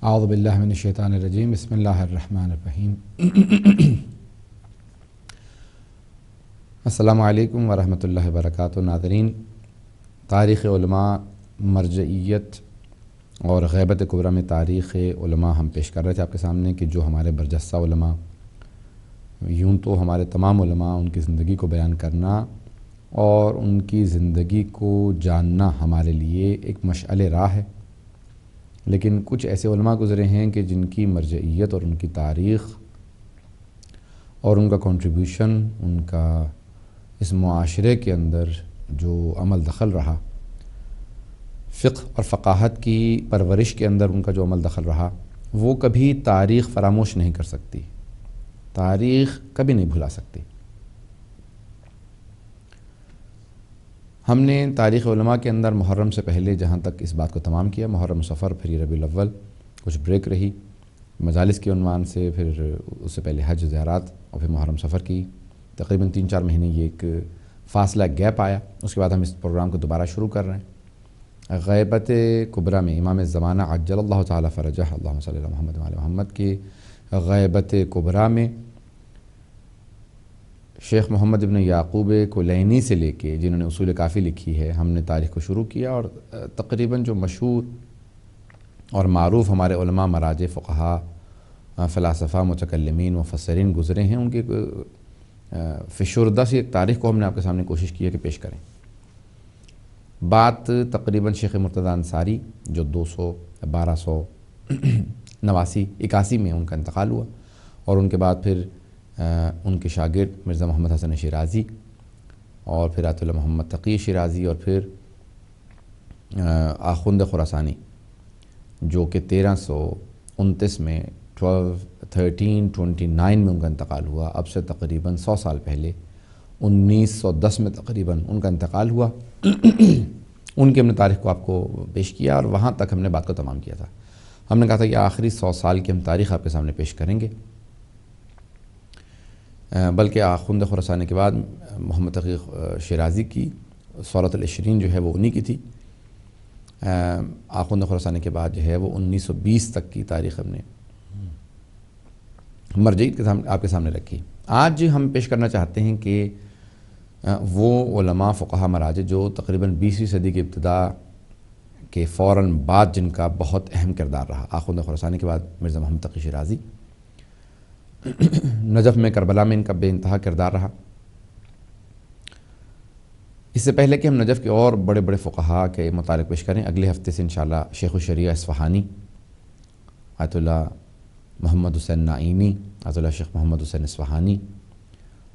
اعوذ باللہ من الشیطان الرجیم بسم اللہ الرحمن الرحیم السلام علیکم ورحمۃ اللہ وبرکاتہ۔ ناظرین، تاریخ علماء، مرجعیت اور غیبت کبریٰ میں تاریخ علماء ہم پیش کر رہے تھے آپ کے سامنے کہ جو ہمارے برجستہ علماء، یوں تو ہمارے تمام علماء، ان کی زندگی کو بیان کرنا اور ان کی زندگی کو جاننا ہمارے لیے ایک مشعل راہ ہے، لیکن کچھ ایسے علماء گزرے ہیں کہ جن کی مرجعیت اور ان کی تاریخ اور ان کا کنٹریبیوشن، ان کا اس معاشرے کے اندر جو عمل دخل رہا، فقہ اور فقاہت کی پرورش کے اندر ان کا جو عمل دخل رہا، وہ کبھی تاریخ فراموش نہیں کر سکتی، تاریخ کبھی نہیں بھلا سکتی۔ ہم نے تاریخ علماء کے اندر محرم سے پہلے جہاں تک اس بات کو تمام کیا، محرم صفر، پھر یہ ربیع الاول، کچھ بریک رہی مجالس کے عنوان سے، پھر اس سے پہلے حج زیارات، اور پھر محرم صفر کی تقریباً 3-4 مہینے یہ ایک فاصلہ گیپ آیا۔ اس کے بعد ہم اس پروگرام کو دوبارہ شروع کر رہے ہیں۔ غیبت کبریٰ میں امام زمانہ عجل اللہ تعالیٰ فرجہ، اللہم صلی اللہ محمد وعلی محمد کی غیبت کبریٰ میں شیخ محمد ابن یعقوب کلینی سے لے کے، جنہوں نے اصول کافی لکھی ہے، ہم نے تاریخ کو شروع کیا، اور تقریباً جو مشہور اور معروف ہمارے علماء، مراجع، فقہاء، فلاسفہ، متکلمین، مفسرین گزرے ہیں، ان کی فشردہ سی ایک تاریخ کو ہم نے آپ کے سامنے کوشش کی ہے کہ پیش کریں۔ بات تقریباً شیخ مرتضیٰ انصاری، جو 1281 میں ان کا انتقال ہوا، اور ان کے بعد پھر ان کے شاگرد مرزا محمد حسن شیرازی، اور پھر آیت اللہ محمد تقی شیرازی، اور پھر آخوند خراسانی، جو کہ 1329 میں 1329 میں ان کا انتقال ہوا۔ اب سے تقریباً 100 سال پہلے 1910 میں تقریباً ان کا انتقال ہوا۔ ان کی ہم نے تاریخ کو آپ کو پیش کیا، اور وہاں تک ہم نے بات کو تمام کیا تھا۔ ہم نے کہا تھا کہ آخری 100 سال کی ہم تاریخ آپ کے سامنے پیش کریں گے، بلکہ آخوند خراسانی کے بعد محمد تقی شیرازی کی ثورۃ العشرین جو ہے وہ انہی کی تھی۔ آخوند خراسانی کے بعد جو ہے وہ 1920 تک کی تاریخ ہم نے مرجعیت کے سامنے آپ کے سامنے رکھی۔ آج ہم پیش کرنا چاہتے ہیں کہ وہ علماء، فقہاء، مراجع جو تقریباً 20ویں صدی کی ابتدا کے فوراً بعد جن کا بہت اہم کردار رہا۔ آخوند خراسانی کے بعد مرزا محمد تقی شیرازی، نجف میں، کربلا میں ان کا بے انتہا کردار رہا۔ اس سے پہلے کہ ہم نجف کے اور بڑے بڑے فقہاء کے متعلق پیش کریں، اگلے ہفتے سے انشاءاللہ شیخ الشریعہ اصفہانی، آیت اللہ محمد حسین نعیمی، آیت اللہ شیخ محمد حسین اصفہانی،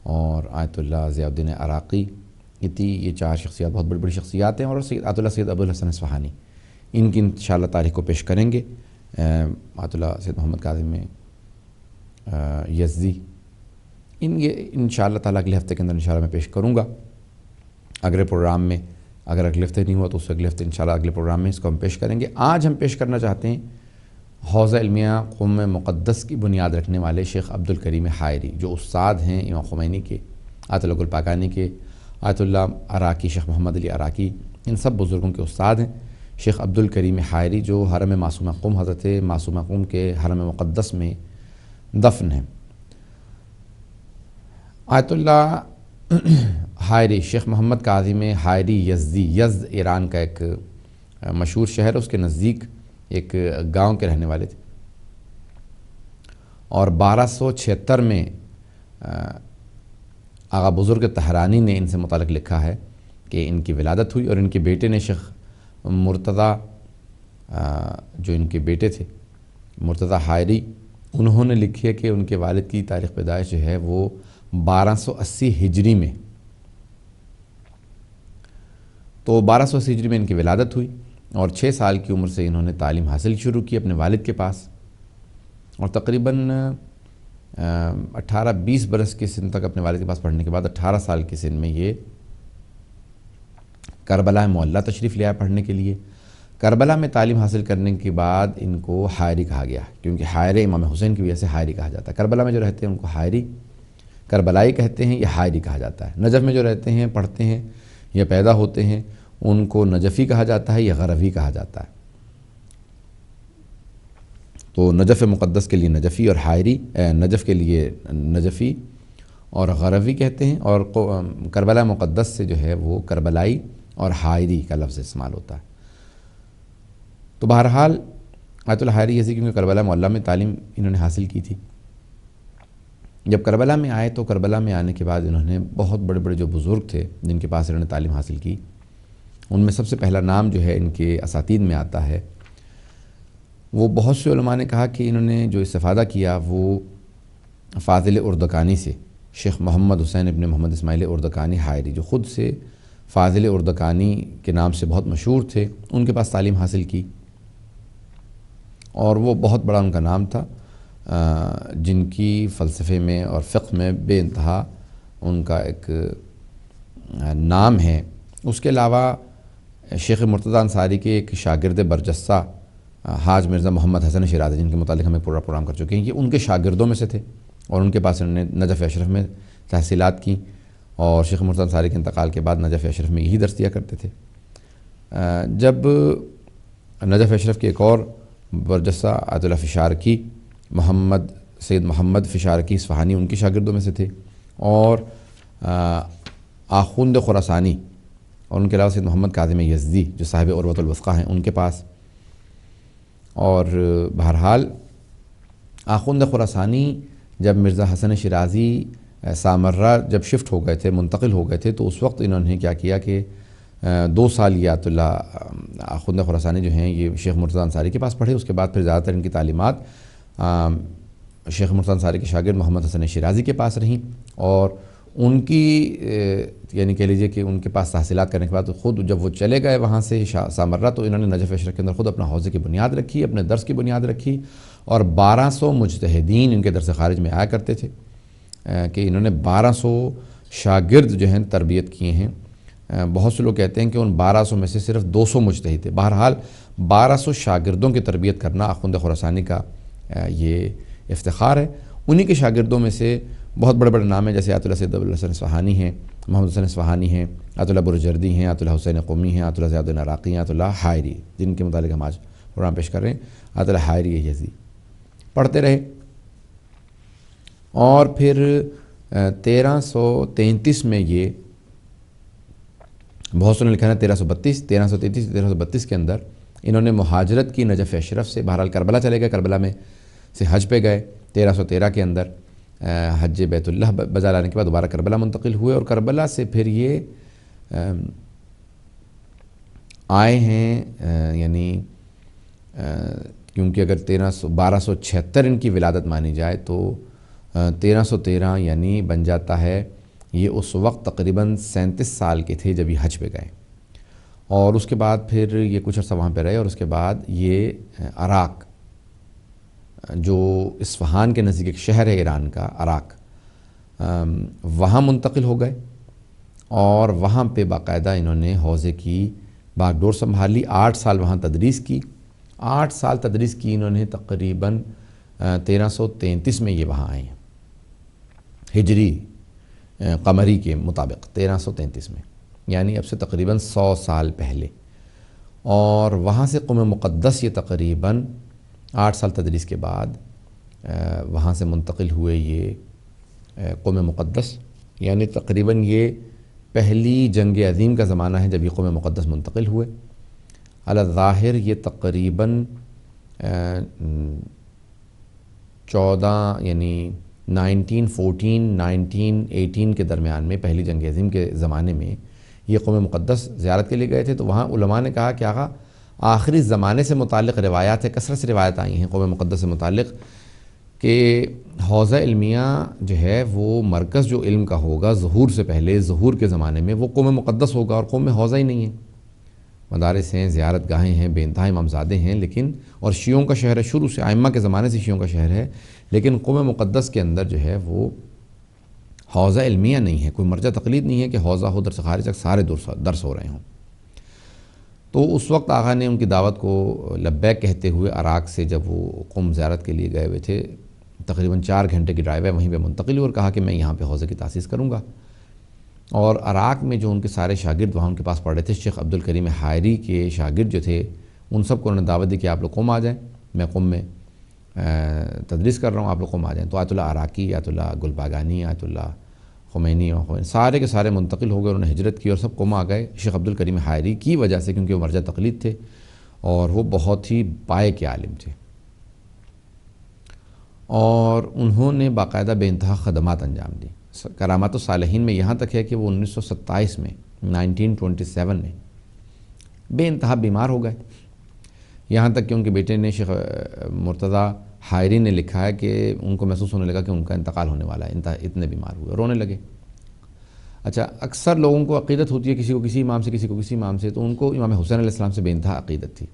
اور آیت اللہ ضیاء الدین عراقی، یہ 4 شخصیات بہت بڑی بڑی شخصیات ہیں، اور آیت اللہ سید ابو الحسن اصفہانی، ان کی انشاءاللہ تاریخ کو پیش کریں گے۔ آیت اللہ سید محمد کاظم یزدی، یہ انشاءاللہ تعالیٰ اگلے ہفتے کے اندر انشاءاللہ میں پیش کروں گا اگلے پروگرام میں۔ اگر اگلے ہفتے نہیں ہوا تو اس اگلے ہفتے انشاءاللہ اگلے پروگرام میں اس کو ہم پیش کریں گے۔ آج ہم پیش کرنا چاہتے ہیں حوزہ علمیہ قم مقدس کی بنیاد رکھنے والے شیخ عبدالکریم حائری، جو استاد ہیں امام خمینی کے، آیت اللہ گلپاکانی کے، آیت اللہ عراقی، شیخ محمد علی عراقی، ان سب بزرگوں کے استاد ہیں۔ شیخ عبدالکریم حائری جو حرم معصومہ قم، حضرت معصومہ قم کے حرم مقدس میں دفن ہیں۔ آیت اللہ حائری، شیخ محمد کاظم حائری یزدی، یزد ایران کا ایک مشہور شہر ہے، اس کے نزدیک ایک گاؤں کے رہنے والے تھے، اور 1276 میں آغا بزرگ طہرانی نے ان سے متعلق لکھا ہے کہ ان کی ولادت ہوئی، اور ان کے بیٹے نے شیخ مرتضیٰ، جو ان کے بیٹے تھے مرتضیٰ حائری، انہوں نے لکھی ہے کہ ان کے والد کی تاریخ پیدائش جو ہے وہ 1280 ہجری میں، تو 1280 ہجری میں ان کی ولادت ہوئی، اور 6 سال کی عمر سے انہوں نے تعلیم حاصل شروع کی اپنے والد کے پاس، اور تقریباً 18-20 برس کی سن تک اپنے والد کے پاس پڑھنے کے بعد 18 سال کی سن میں یہ کربلا معلیٰ تشریف لے آئے پڑھنے کے لیے۔ کربلا میں تعلیم حاصل کرنے کے بعد ان کو حائری کہا گیا، کیونکہ حائر امام حسین کی وجہ سے حائری کہا جاتا ہے۔ کربلا میں جو رہتے ہیں ان کو حائری، کربلائی کہتے ہیں، یا حائری کہا جاتا ہے۔ نجف میں جو رہتے ہیں، پڑھتے ہیں یا پیدا ہوتے ہیں، ان کو نجفی کہا جاتا ہے یا غروی کہا جاتا ہے۔ تو نجف مقدس کے لیے نجفی اور حائری، نجف کے لیے نجفی اور غروی کہتے ہیں، اور کربلا مقدس سے جو ہے وہ کربلائی اور حائری کا لفظ استعمال ہوتا ہے۔ تو بہرحال آیت اللہ حائری یزدی کیونکہ کربلا معلیٰ میں تعلیم انہوں نے حاصل کی تھی، جب کربلا میں آئے تو کربلا میں آنے کے بعد انہوں نے بہت بڑے بڑے جو بزرگ تھے جن کے پاس انہوں نے تعلیم حاصل کی، ان میں سب سے پہلا نام جو ہے ان کے اساتید میں آتا ہے، وہ بہت سے علماء نے کہا کہ انہوں نے جو استفادہ کیا وہ فاضل اردکانی سے، شیخ محمد حسین ابن محمد اسماعیل اردکانی حائری، جو خود سے فاضل اردکانی کے نام سے بہت مشہور تھے، ان کے پاس تعلیم حاصل کی، اور وہ بہت بڑا ان کا نام تھا، جن کی فلسفے میں اور فقہ میں بے انتہا ان کا ایک نام ہے۔ اس کے علاوہ شیخ مرتضیٰ انصاری کے ایک شاگرد برجستہ حاج مرزا محمد حسن شیرازی، جن کے متعلق ہم ایک پورا پروگرام کر چکے ہیں، یہ ان کے شاگردوں میں سے تھے، اور ان کے پاس انہوں نے نجف اشرف میں تحصیلات کی، اور شیخ مرتضیٰ انصاری کے انتقال کے بعد نجف اشرف میں یہی درس دیا کرتے تھے۔ جب نجف اشرف کے ایک اور برجستہ آیت اللہ فشارقی، محمد سید محمد فشارقی اصفہانی ان کے شاگردوں میں سے تھے، اور آخوند خراسانی، اور ان کے علاوہ سید محمد کاظم یزدی جو صاحب عروۃ الوثقیٰ ہیں ان کے پاس۔ اور بہرحال آخوند خراسانی جب مرزا حسن شیرازی سامرہ جب شفٹ ہو گئے تھے، منتقل ہو گئے تھے، تو اس وقت انہوں نے کیا کیا کہ 2 سال یہ آیت اللہ آخوند خراسانی جو ہیں یہ شیخ مرتضیٰ انصاری کے پاس پڑھے۔ اس کے بعد پھر زیادہ تر ان کی تعلیمات شیخ مرتضیٰ انصاری کے شاگرد محمد حسن شیرازی کے پاس رہیں، اور ان کی یعنی کہہ لیجئے کہ ان کے پاس تحصیلات کرنے کے بعد خود جب وہ چلے گئے وہاں سے سامرہ، تو انہوں نے نجف اشرف کے اندر خود اپنا حوزے کی بنیاد رکھی، اپنے درس کی بنیاد رکھی، اور 1200 مجتہدین ان کے درس خارج میں آیا کرتے تھے، کہ انہوں نے 1200 شاگرد جو ہیں تربیت کیے ہیں۔ بہت سے لوگ کہتے ہیں کہ ان 1200 میں سے صرف 200 مجتہد تھے۔ بہرحال 1200 شاگردوں کی تربیت کرنا آخوند خراسانی کا یہ افتخار ہے۔ انہی کے شاگردوں میں سے بہت بڑے بڑے نام ہیں، جیسے آیت اللہ سید ابو الحسن اصفہانی ہیں، محمد حسن اصفہانی ہیں، آیت اللہ برجردی ہیں، آیت اللہ حسین قمی ہیں، آیت اللہ زیاد الدین عراقی ہیں، آیت اللہ حائری، جن کے متعلق ہم آج پروگرام پیش کر رہے ہیں۔ آیت اللہ حائری یزدی پڑھتے رہے، اور پھر 1333 میں یہ بہت سے نے لکھا ہے 1332 کے اندر انہوں نے مہاجرت کی نجف اشرف سے، بہرحال کربلا چلے گئے، کربلا میں سے حج پہ گئے 1313 کے اندر، حج بیت اللہ بجا لانے کے بعد دوبارہ کربلا منتقل ہوئے، اور کربلا سے پھر یہ آئے ہیں، یعنی کیونکہ اگر 1276 ان کی ولادت مانی جائے تو 1313 یعنی بن جاتا ہے یہ اس وقت تقریباً 37 سال کے تھے جب یہ حج پہ گئے، اور اس کے بعد پھر یہ کچھ عرصہ وہاں پہ رہے، اور اس کے بعد یہ عراق جو اصفہان کے نزدیک ایک شہر ہے ایران کا، عراق، وہاں منتقل ہو گئے، اور وہاں پہ باقاعدہ انہوں نے حوزے کی باغ ڈور سنبھالی، 8 سال وہاں تدریس کی، 8 سال تدریس کی انہوں نے، تقریباً 1333 میں یہ وہاں آئے ہیں ہجری قمری کے مطابق 1333 میں، یعنی اب سے تقریباً 100 سال پہلے، اور وہاں سے قم مقدس یہ تقریباً 8 سال تدریس کے بعد وہاں سے منتقل ہوئے یہ قم مقدس، یعنی تقریباً یہ پہلی جنگ عظیم کا زمانہ ہے جب یہ قم مقدس منتقل ہوئے۔ علی الظاہر یہ تقریباً 14 یعنی 1914 1918 کے درمیان میں، پہلی جنگ عظیم کے زمانے میں یہ قم مقدس زیارت کے لیے گئے تھے، تو وہاں علماء نے کہا کہ آقا آخری زمانے سے متعلق روایات ہے، کثرت سے روایت آئی ہیں قم مقدس سے متعلق، کہ حوزہ علمیہ جو ہے وہ مرکز جو علم کا ہوگا ظہور سے پہلے، ظہور کے زمانے میں وہ قم مقدس ہوگا، اور قم میں حوزہ ہی نہیں ہے، مدارس ہیں، زیارت گاہیں ہیں، بے انتہا امامزادے ہیں، لیکن اور شیعوں کا شہر ہے، شروع سے ائمہ کے زمانے سے شیعوں کا شہر ہے، لیکن قم مقدس کے اندر جو ہے وہ حوزہ علمیہ نہیں ہے، کوئی مرجع تقلید نہیں ہے کہ حوزہ ہو، درس خارج تک سارے درس ہو رہے ہوں۔ تو اس وقت آقا نے ان کی دعوت کو لبیک کہتے ہوئے عراق سے جب وہ قم زیارت کے لیے گئے ہوئے تھے، تقریباً 4 گھنٹے کی ڈرائیو ہے، وہیں پہ منتقل ہوئے اور کہا کہ میں یہاں پہ حوزے کی تاسیس کروں گا، اور عراق میں جو ان کے سارے شاگرد وہاں ان کے پاس پڑھ رہے تھے، شیخ عبدالکریم حائری کے شاگرد جو تھے، ان سب کو انہوں نے دعوت دی کہ آپ لوگ قم آ جائیں، میں قم میں تدریس کر رہا ہوں، آپ لوگ قم آ جائیں۔ تو آیت اللہ عراقی، آیت اللہ گلباگانی، آیت اللہ خمینی اور سارے کے سارے منتقل ہو گئے، انہوں نے ہجرت کی اور سب قم آ گئے شیخ عبد الکریم حائری کی وجہ سے، کیونکہ وہ مرجع تقلید تھے اور وہ بہت ہی پائے کے عالم تھے، اور انہوں نے باقاعدہ بے انتہا خدمات انجام دی۔ کرامات الصالحین میں یہاں تک ہے کہ وہ 1927 میں 1927 میں بے انتہا بیمار ہو گئے، یہاں تک کہ ان کے بیٹے نے شیخ مرتضیٰ حائری نے لکھا ہے کہ ان کو محسوس ہونے لگا کہ ان کا انتقال ہونے والا ہے، اتنے بیمار ہوئے، رونے لگے۔ اچھا، اکثر لوگوں کو عقیدت ہوتی ہے کسی کو کسی امام سے، کسی کو کسی امام سے، تو ان کو امام حسین علیہ السلام سے بے انتہا عقیدت تھی۔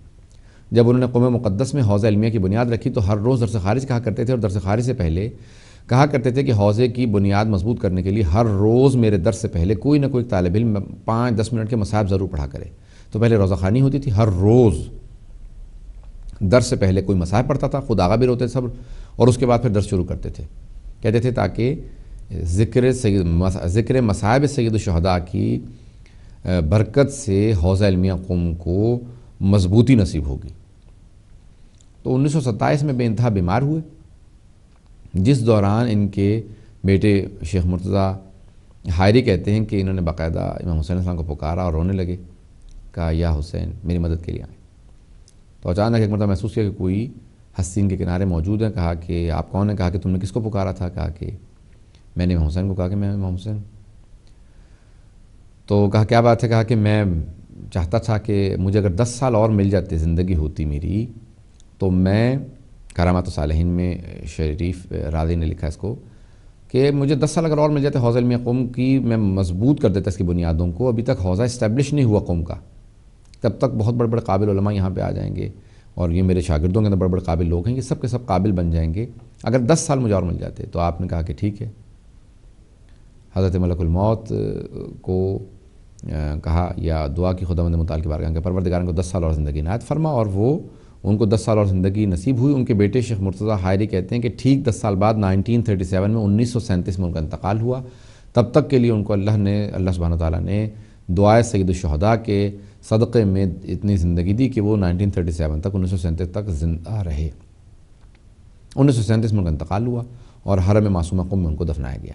جب انہوں نے قم مقدس میں حوضہ علمیہ کی بنیاد رکھی تو ہر روز درس خارج کہا کرتے تھے، اور درس خارج سے پہلے کہا کرتے تھے کہ حوضے کی بنیاد مضبوط کرنے کے لیے ہر روز میرے درس سے پہلے کوئی نہ کوئی طالب علم 5-10 منٹ کے مصاحب ضرور پڑھا کرے۔ تو پہلے روزہ خوانی ہوتی تھی، ہر روز درس سے پہلے کوئی مصاحب پڑھتا تھا، خود آغا بھی روتے سب، اور اس کے بعد پھر درس شروع کرتے تھے، کہتے تھے تاکہ ذکر مصاحب سید الشہداء کی برکت سے حوضہ علمیہ قم کو مضبوطی نصیب ہوگی۔ تو 1927 میں بے انتہا بیمار ہوئے، جس دوران ان کے بیٹے شیخ مرتضیٰ حائری کہتے ہیں کہ انہوں نے باقاعدہ امام حسین علیہ السلام کو پکارا اور رونے لگے، کہا یا حسین میری مدد کے لیے آئیں۔ تو اچانک ایک مرتبہ محسوس کیا کہ کوئی ہستی ان کے کنارے موجود ہے، کہا کہ آپ کون ہیں؟ کہا کہ تم نے کس کو پکارا تھا؟ کہا کہ میں نے امام حسین کو، کہا کہ میں امام حسین۔ تو کہا کیا بات ہے؟ کہا کہ میں چاہتا تھا کہ مجھے اگر 10 سال اور مل جاتے، زندگی ہوتی میری، تو میں کرامات الصالحین میں شریف راضی نے لکھا اس کو کہ مجھے 10 سال اگر اور مل جاتے حوضہ علمیہ قم کی، میں مضبوط کر دیتا اس کی بنیادوں کو۔ ابھی تک حوضہ اسٹیبلش نہیں ہوا قم کا، تب تک بہت بڑے بڑے قابل علماء یہاں پہ آ جائیں گے، اور یہ میرے شاگردوں کے اندر بڑے بڑے قابل لوگ ہیں، یہ سب کے سب قابل بن جائیں گے اگر 10 سال مجھے اور مل جاتے۔ تو آپ نے کہا کہ ٹھیک ہے۔ حضرت ملک الموت کو کہا یا دعا کی خداوند متعال کی بارگاہ کہ پروردگار کو 10 سال اور زندگی عنایت فرما، اور وہ ان کو 10 سال اور زندگی نصیب ہوئی۔ ان کے بیٹے شیخ مرتضیٰ حائری کہتے ہیں کہ ٹھیک 10 سال بعد 1937 میں 1937 میں ان کا انتقال ہوا۔ تب تک کے لیے ان کو اللہ سبحانہ وتعالیٰ نے دعائے سید الشہداء کے صدقے میں اتنی زندگی دی کہ وہ 1937 تک 1937 تک زندہ رہے۔ 1937 میں ان کا انتقال ہوا اور حرم معصومہ قم میں ان کو دفنایا گیا۔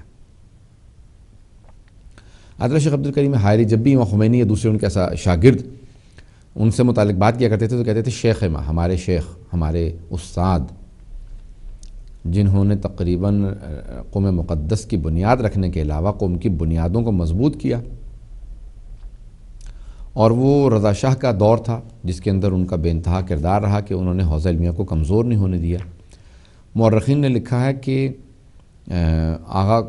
حضرت شیخ عبد الکریم حائری جب بھی امام خمینی یا دوسرے ان کے شاگرد ان سے متعلق بات کیا کرتے تھے تو کہتے تھے شیخ ہمارے شیخ، ہمارے استاد، جنہوں نے تقریباً قم مقدس کی بنیاد رکھنے کے علاوہ قم کی بنیادوں کو مضبوط کیا۔ اور وہ رضا شاہ کا دور تھا جس کے اندر ان کا بے انتہا کردار رہا کہ انہوں نے حوضہ علمیہ کو کمزور نہیں ہونے دیا۔ مورخین نے لکھا ہے کہ آغا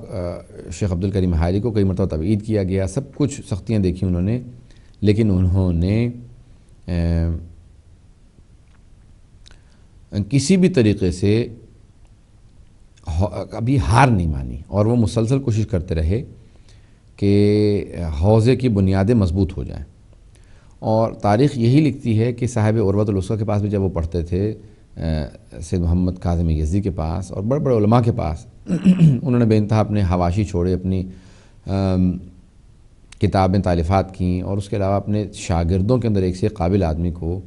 شیخ عبد الکریم حائری کو کئی مرتبہ تبعید کیا گیا، سب کچھ سختیاں دیکھی انہوں نے، لیکن انہوں نے کسی بھی طریقے سے کبھی ہار نہیں مانی، اور وہ مسلسل کوشش کرتے رہے کہ حوضے کی بنیادیں مضبوط ہو جائیں۔ اور تاریخ یہی لکھتی ہے کہ صاحب عروۃ الوثقیٰ کے پاس بھی جب وہ پڑھتے تھے، سید محمد کاظم یزدی کے پاس اور بڑے بڑے علماء کے پاس، انہوں نے بے انتہا اپنے حواشی چھوڑے، اپنی کتابیں تالیفات کیں، اور اس کے علاوہ اپنے شاگردوں کے اندر ایک سے قابل آدمی کو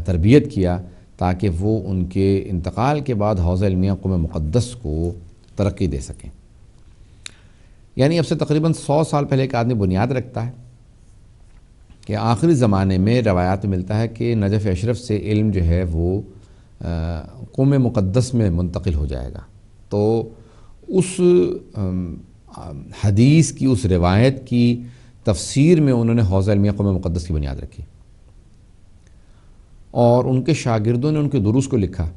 تربیت کیا تاکہ وہ ان کے انتقال کے بعد حوضہ علمیہ قم مقدس کو ترقی دے سکیں۔ یعنی اب سے تقریباً 100 سال پہلے ایک آدمی بنیاد رکھتا ہے کہ آخری زمانے میں روایات میں ملتا ہے کہ نجف اشرف سے علم جو ہے وہ قم مقدس میں منتقل ہو جائے گا، تو اس حدیث کی، اس روایت کی تفسیر میں انہوں نے حوضہ علمیہ قم مقدس کی بنیاد رکھی، اور ان کے شاگردوں نے ان کے دروس کو لکھا۔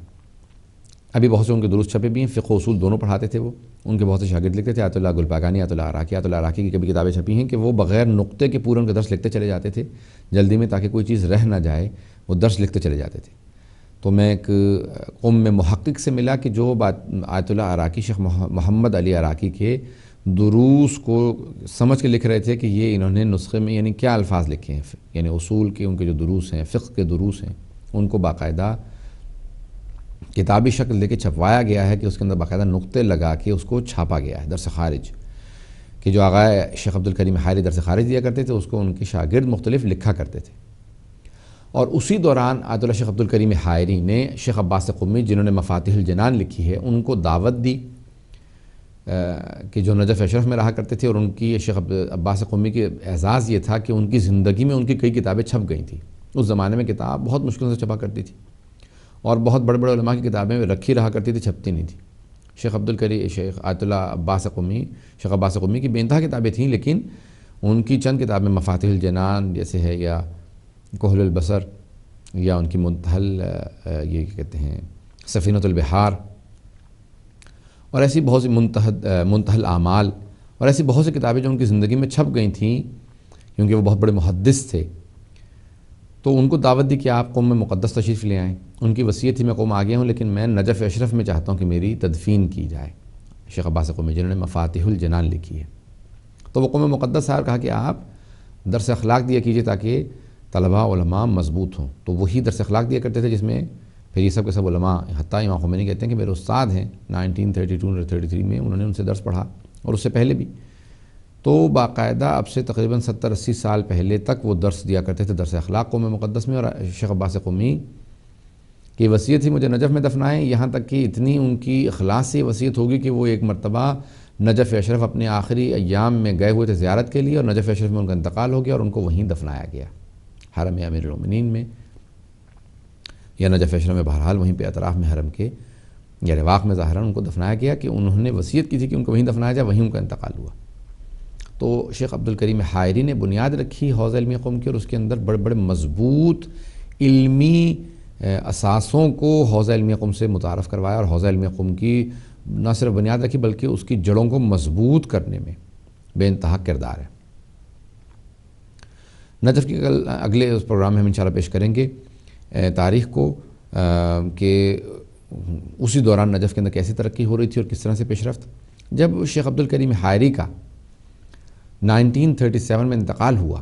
ابھی بہت سے ان کے دروس چھپے بھی ہیں، فقہ و اصول دونوں پڑھاتے تھے وہ، ان کے بہت سے شاگرد لکھتے تھے۔ آیت اللہ گلباگانی، آیت اللہ عراقی کی کبھی کتابیں چھپی ہیں کہ وہ بغیر نقطے کے پورے ان کے درس لکھتے چلے جاتے تھے جلدی میں، تاکہ کوئی چیز رہ نہ جائے، وہ درس لکھتے چلے جاتے تھے۔ تو میں ایک قم میں محقق سے ملا کہ جو آیت اللہ عراقی، شیخ محمد علی عراقی کے دروس کو سمجھ کے لکھ رہے تھے کہ یہ انہوں نے نسخے میں یعنی کیا الفاظ لکھے ہیں، یعنی اصول کے ان کے جو دروس ہیں، فقہ کے دروس ہیں، ان کو باقاعدہ کتابی شکل دے کے چھپوایا گیا ہے کہ اس کے اندر باقاعدہ نقطے لگا کے اس کو چھاپا گیا ہے۔ درس خارج کہ جو آغا شیخ عبد الکریم حائری درس خارج دیا کرتے تھے، اس کو ان کے شاگرد مختلف لکھا کرتے تھے، اور اسی دوران آیت اللہ شیخ عبدالکریم حائری نے شیخ عباس قمی جنہوں نے مفاتیح الجنان لکھی ہے ان کو دعوت دی کہ جو نجف اشرف میں رہا کرتے تھے، اور ان کی شیخ عباس قمی کے اعزاز یہ تھا کہ ان کی زندگی میں ان کی کئی کتابیں چھپ گئی تھیں۔ اس زمانے میں کتاب بہت مشکل سے چھپا کرتی تھی، اور بہت بڑے بڑے علماء کی کتابیں رکھی رہا کرتی تھی، چھپتی نہیں تھی۔ شیخ آیت اللہ عباس قمی، شیخ عباس قمی کی بے انتہا کتابیں تھیں، لیکن ان کی چند کتابیں مفاتیح الجنان جیسے ہے، یا کحل البصر، یا ان کی منتحل یہ کہتے ہیں سفینۃ البحار، اور ایسی بہت سی منتحل اعمال، اور ایسی بہت سی کتابیں جو ان کی زندگی میں چھپ گئی تھیں، کیونکہ وہ بہت بڑے محدث تھے۔ تو ان کو دعوت دی کہ آپ قوم میں مقدس تشریف لے آئیں۔ ان کی وصیت تھی میں قوم آ گیا ہوں، لیکن میں نجف اشرف میں چاہتا ہوں کہ میری تدفین کی جائے۔ شیخ عباس قمی جنہوں نے مفاتیح الجنان لکھی ہے، تو وہ قوم مقدس آئے اور کہا کہ آپ درس اخلاق دیا کیجیے تاکہ طلباء علماء مضبوط ہوں۔ تو وہی درس اخلاق دیا کرتے تھے جس میں پھر یہ سب کے سب علماء، حتیٰ امام خمینی کہتے ہیں کہ میرے استاد ہیں 1932-33 میں انہوں نے ان سے درس پڑھا، اور اس سے پہلے بھی۔ تو باقاعدہ اب سے تقریباً 70-80 سال پہلے تک وہ درس دیا کرتے تھے، درس اخلاق قوم مقدس میں۔ اور شیخ عباس قمی کی وصیت تھی مجھے نجف میں دفنائیں، یہاں تک کہ اتنی ان کی اخلاص سے وصیت ہوگی کہ وہ ایک مرتبہ نجف اشرف اپنے آخری ایام میں گئے ہوئے تھے زیارت کے لیے، اور نجف اشرف میں ان کا انتقال ہو گیا اور ان کو وہیں دفنایا گیا، حرم امیر المومنین میں، یا نجف اشرف میں، بہرحال وہیں پہ اطراف میں حرم کے یا رواق میں ظاہراً ان کو دفنایا گیا، کہ انہوں نے وصیت کی تھی کہ ان کو وہیں دفنایا جائے، وہیں ان کا انتقال ہوا۔ تو شیخ عبدالکریم حائری نے بنیاد رکھی حوض علمی قوم کی، اور اس کے اندر بڑے بڑے مضبوط علمی اساسوں کو حوض علمی قوم سے متعارف کروایا، اور حوض علمی قوم کی نہ صرف بنیاد رکھی بلکہ اس کی جڑوں کو مضبوط کرنے میں بے انتہا کردار ہے۔ نجف کی اگلے اس پروگرام میں ہم انشاءاللہ پیش کریں گے تاریخ کو، کہ اسی دوران نجف کے اندر کیسی ترقی ہو رہی تھی اور کس طرح سے پیش رفت۔ جب شیخ عبدالکریم حائری کا 1937 میں انتقال ہوا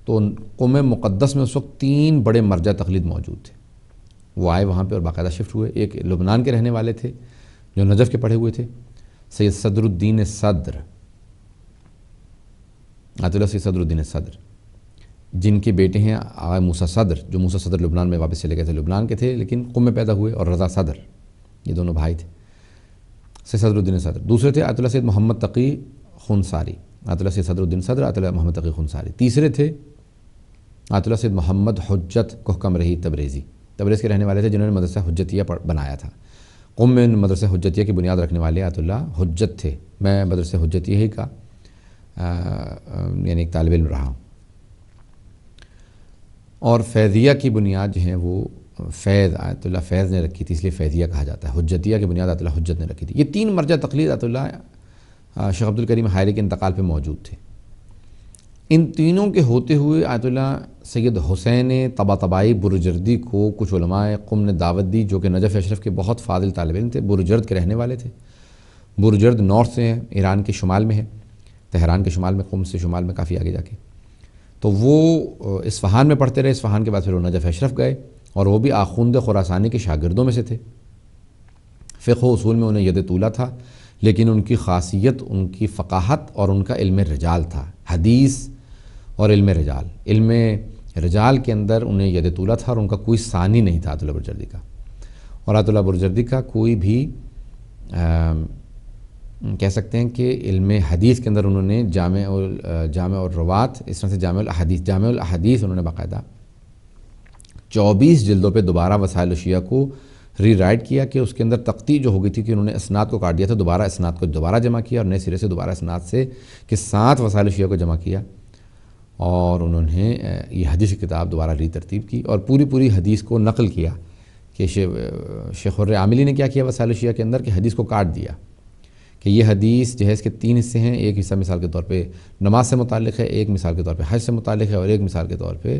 تو قوم مقدس میں اس وقت 3 بڑے مرجع تقلید موجود تھے۔ وہ آئے وہاں پہ اور باقاعدہ شفٹ ہوئے۔ ایک لبنان کے رہنے والے تھے جو نجف کے پڑھے ہوئے تھے، سید صدر الدین صدر، آیت اللہ سید صدر الدین صدر، جن کے بیٹے ہیں آغا موسیٰ صدر، جو موسیٰ صدر لبنان میں واپس چلے گئے تھے، لبنان کے تھے لیکن قم میں پیدا ہوئے، اور رضا صدر، یہ دونوں بھائی تھے، سید صدر الدین صدر۔ دوسرے تھے آیت اللہ سید محمد تقی خنساری، آیت اللہ سید صدر الدین صدر، آیت اللہ محمد تقی خنساری۔ تیسرے تھے آیت اللہ سید محمد حجت کحکم رہی تبریزی، تبریز کے رہنے والے تھے، جنہوں نے مدرسہ حجتیہ بنایا تھا۔ قم میں مدرسہ حجتیہ کی بنیاد رکھنے والے آیت اللہ حجت تھے۔ میں مدرسہ حجتیہ ہی کا یعنی ایک طالب علم رہا ہوں۔ اور فیضیہ کی بنیاد جو ہیں وہ فیض آیت اللہ فیض نے رکھی تھی، اس لیے فیضیہ کہا جاتا ہے۔ حجتیہ کی بنیاد آیت اللہ حجت نے رکھی تھی۔ یہ 3 مرجع تقلید آیت اللہ شیخ عبدالکریم حائری کے انتقال پہ موجود تھے۔ ان تینوں کے ہوتے ہوئے آیت اللہ سید حسین طباطبائی برجردی کو کچھ علماء قم نے دعوت دی، جو کہ نجف اشرف کے بہت فاضل طالب علم تھے، برجرد کے رہنے والے تھے۔ برجرد نارتھ سے ہیں، ایران کے شمال میں ہے، تہران کے شمال میں، قم سے شمال میں کافی آگے جا کے۔ تو وہ اصفہان میں پڑھتے رہے، اصفہان کے بعد پھر وہ نجف اشرف گئے، اور وہ بھی آخوند خراسانی کے شاگردوں میں سے تھے۔ فقہ و اصول میں انہیں ید طولہ تھا، لیکن ان کی خاصیت ان کی فقاہت اور ان کا علم رجال تھا، حدیث اور علم رجال۔ علم رجال کے اندر انہیں ید طولہ تھا، اور ان کا کوئی ثانی نہیں تھا آیت اللہ برجردی کا۔ اور آیت اللہ برجردی کا کوئی بھی کہہ سکتے ہیں کہ علم حدیث کے اندر انہوں نے جامع الروات، اس طرح سے جامع الاحادیث انہوں نے باقاعدہ 24 جلدوں پہ دوبارہ وسائل الشیعہ کو ری رائٹ کیا، کہ اس کے اندر تقطیع جو ہو گئی تھی کہ انہوں نے اسناد کو کاٹ دیا تھا، دوبارہ اسناد کو دوبارہ جمع کیا، اور نئے سرے سے دوبارہ اسناد سے کہ 7 وسائل الشیعہ کو جمع کیا، اور انہوں نے یہ حدیث کی کتاب دوبارہ ری ترتیب کی، اور پوری حدیث کو نقل کیا۔ کہ شیخ حر عاملی نے کیا وسائل الشیعہ کے اندر، کہ حدیث کو کاٹ دیا، کہ یہ حدیث جو ہے اس کے 3 حصے ہیں، ایک حصہ مثال کے طور پہ نماز سے متعلق ہے، ایک مثال کے طور پہ حج سے متعلق ہے، اور ایک مثال کے طور پہ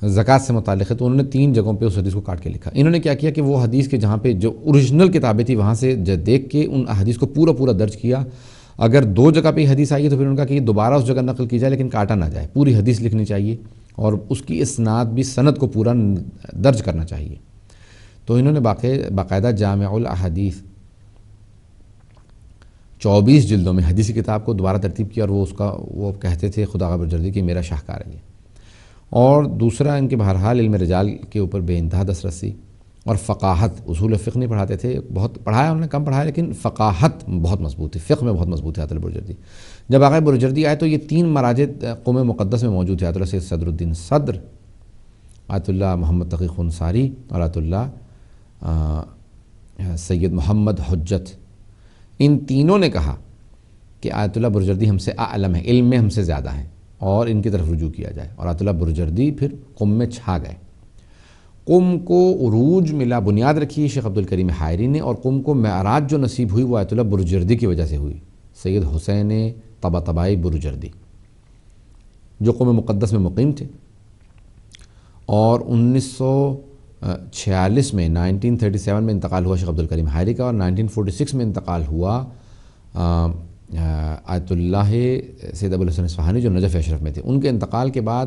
زکوٰۃ سے متعلق ہے۔ تو انہوں نے 3 جگہوں پہ اس حدیث کو کاٹ کے لکھا۔ انہوں نے کیا کیا کہ وہ حدیث کے جہاں پہ جو اوریجنل کتابیں تھیں وہاں سے دیکھ کے ان حدیث کو پورا درج کیا۔ اگر 2 جگہ پہ حدیث آئی ہے تو پھر انہوں نے کہا کہ یہ دوبارہ اس جگہ نقل کی جائے، لیکن کاٹا نہ جائے، پوری حدیث لکھنی چاہیے، اور اس کی اسناد بھی سند کو پورا درج کرنا چاہیے۔ تو انہوں نے باقاعدہ جامع الاحادیث 24 جلدوں میں حدیث کی کتاب کو دوبارہ ترتیب کیا، اور وہ کہتے تھے خدا برجردی کہ میرا شاہکار ہے یہ۔ اور دوسرا ان کے بہرحال علم رجال کے اوپر بے انتہا دسترسی اور فقاہت. اصول فقہ نہیں پڑھاتے تھے، بہت پڑھایا انہوں نے، کم پڑھایا، لیکن فقاہت بہت مضبوط تھی، فقہ میں بہت مضبوط تھے آیت اللہ بروجردی. جب آقا بروجردی آئے تو یہ 3 مراجع قم مقدس میں موجود تھے، آیت اللہ سید صدر الدین صدر، آیت اللہ محمد تقی خنساری اور آیت اللہ سید محمد حجت. ان تینوں نے کہا کہ آیت اللہ بروجردی ہم سے اعلم ہے، علم میں ہم سے زیادہ ہیں، اور ان کی طرف رجوع کیا جائے. اور آیت اللہ بروجردی پھر قم میں چھا گئے. قم کو عروج ملا، بنیاد رکھی شیخ عبدالکریم حائری نے، اور قم کو معراج جو نصیب ہوئی وہ آیت اللہ بروجردی کی وجہ سے ہوئی، سید حسین طباطبائی بروجردی، جو قم مقدس میں مقیم تھے. اور 1946 میں 1937 میں انتقال ہوا شیخ عبدالکریم حائری کا، اور 1946 میں انتقال ہوا آیت اللہ سید ابوالحسن اصفہانی جو نجف اشرف میں تھے. ان کے انتقال کے بعد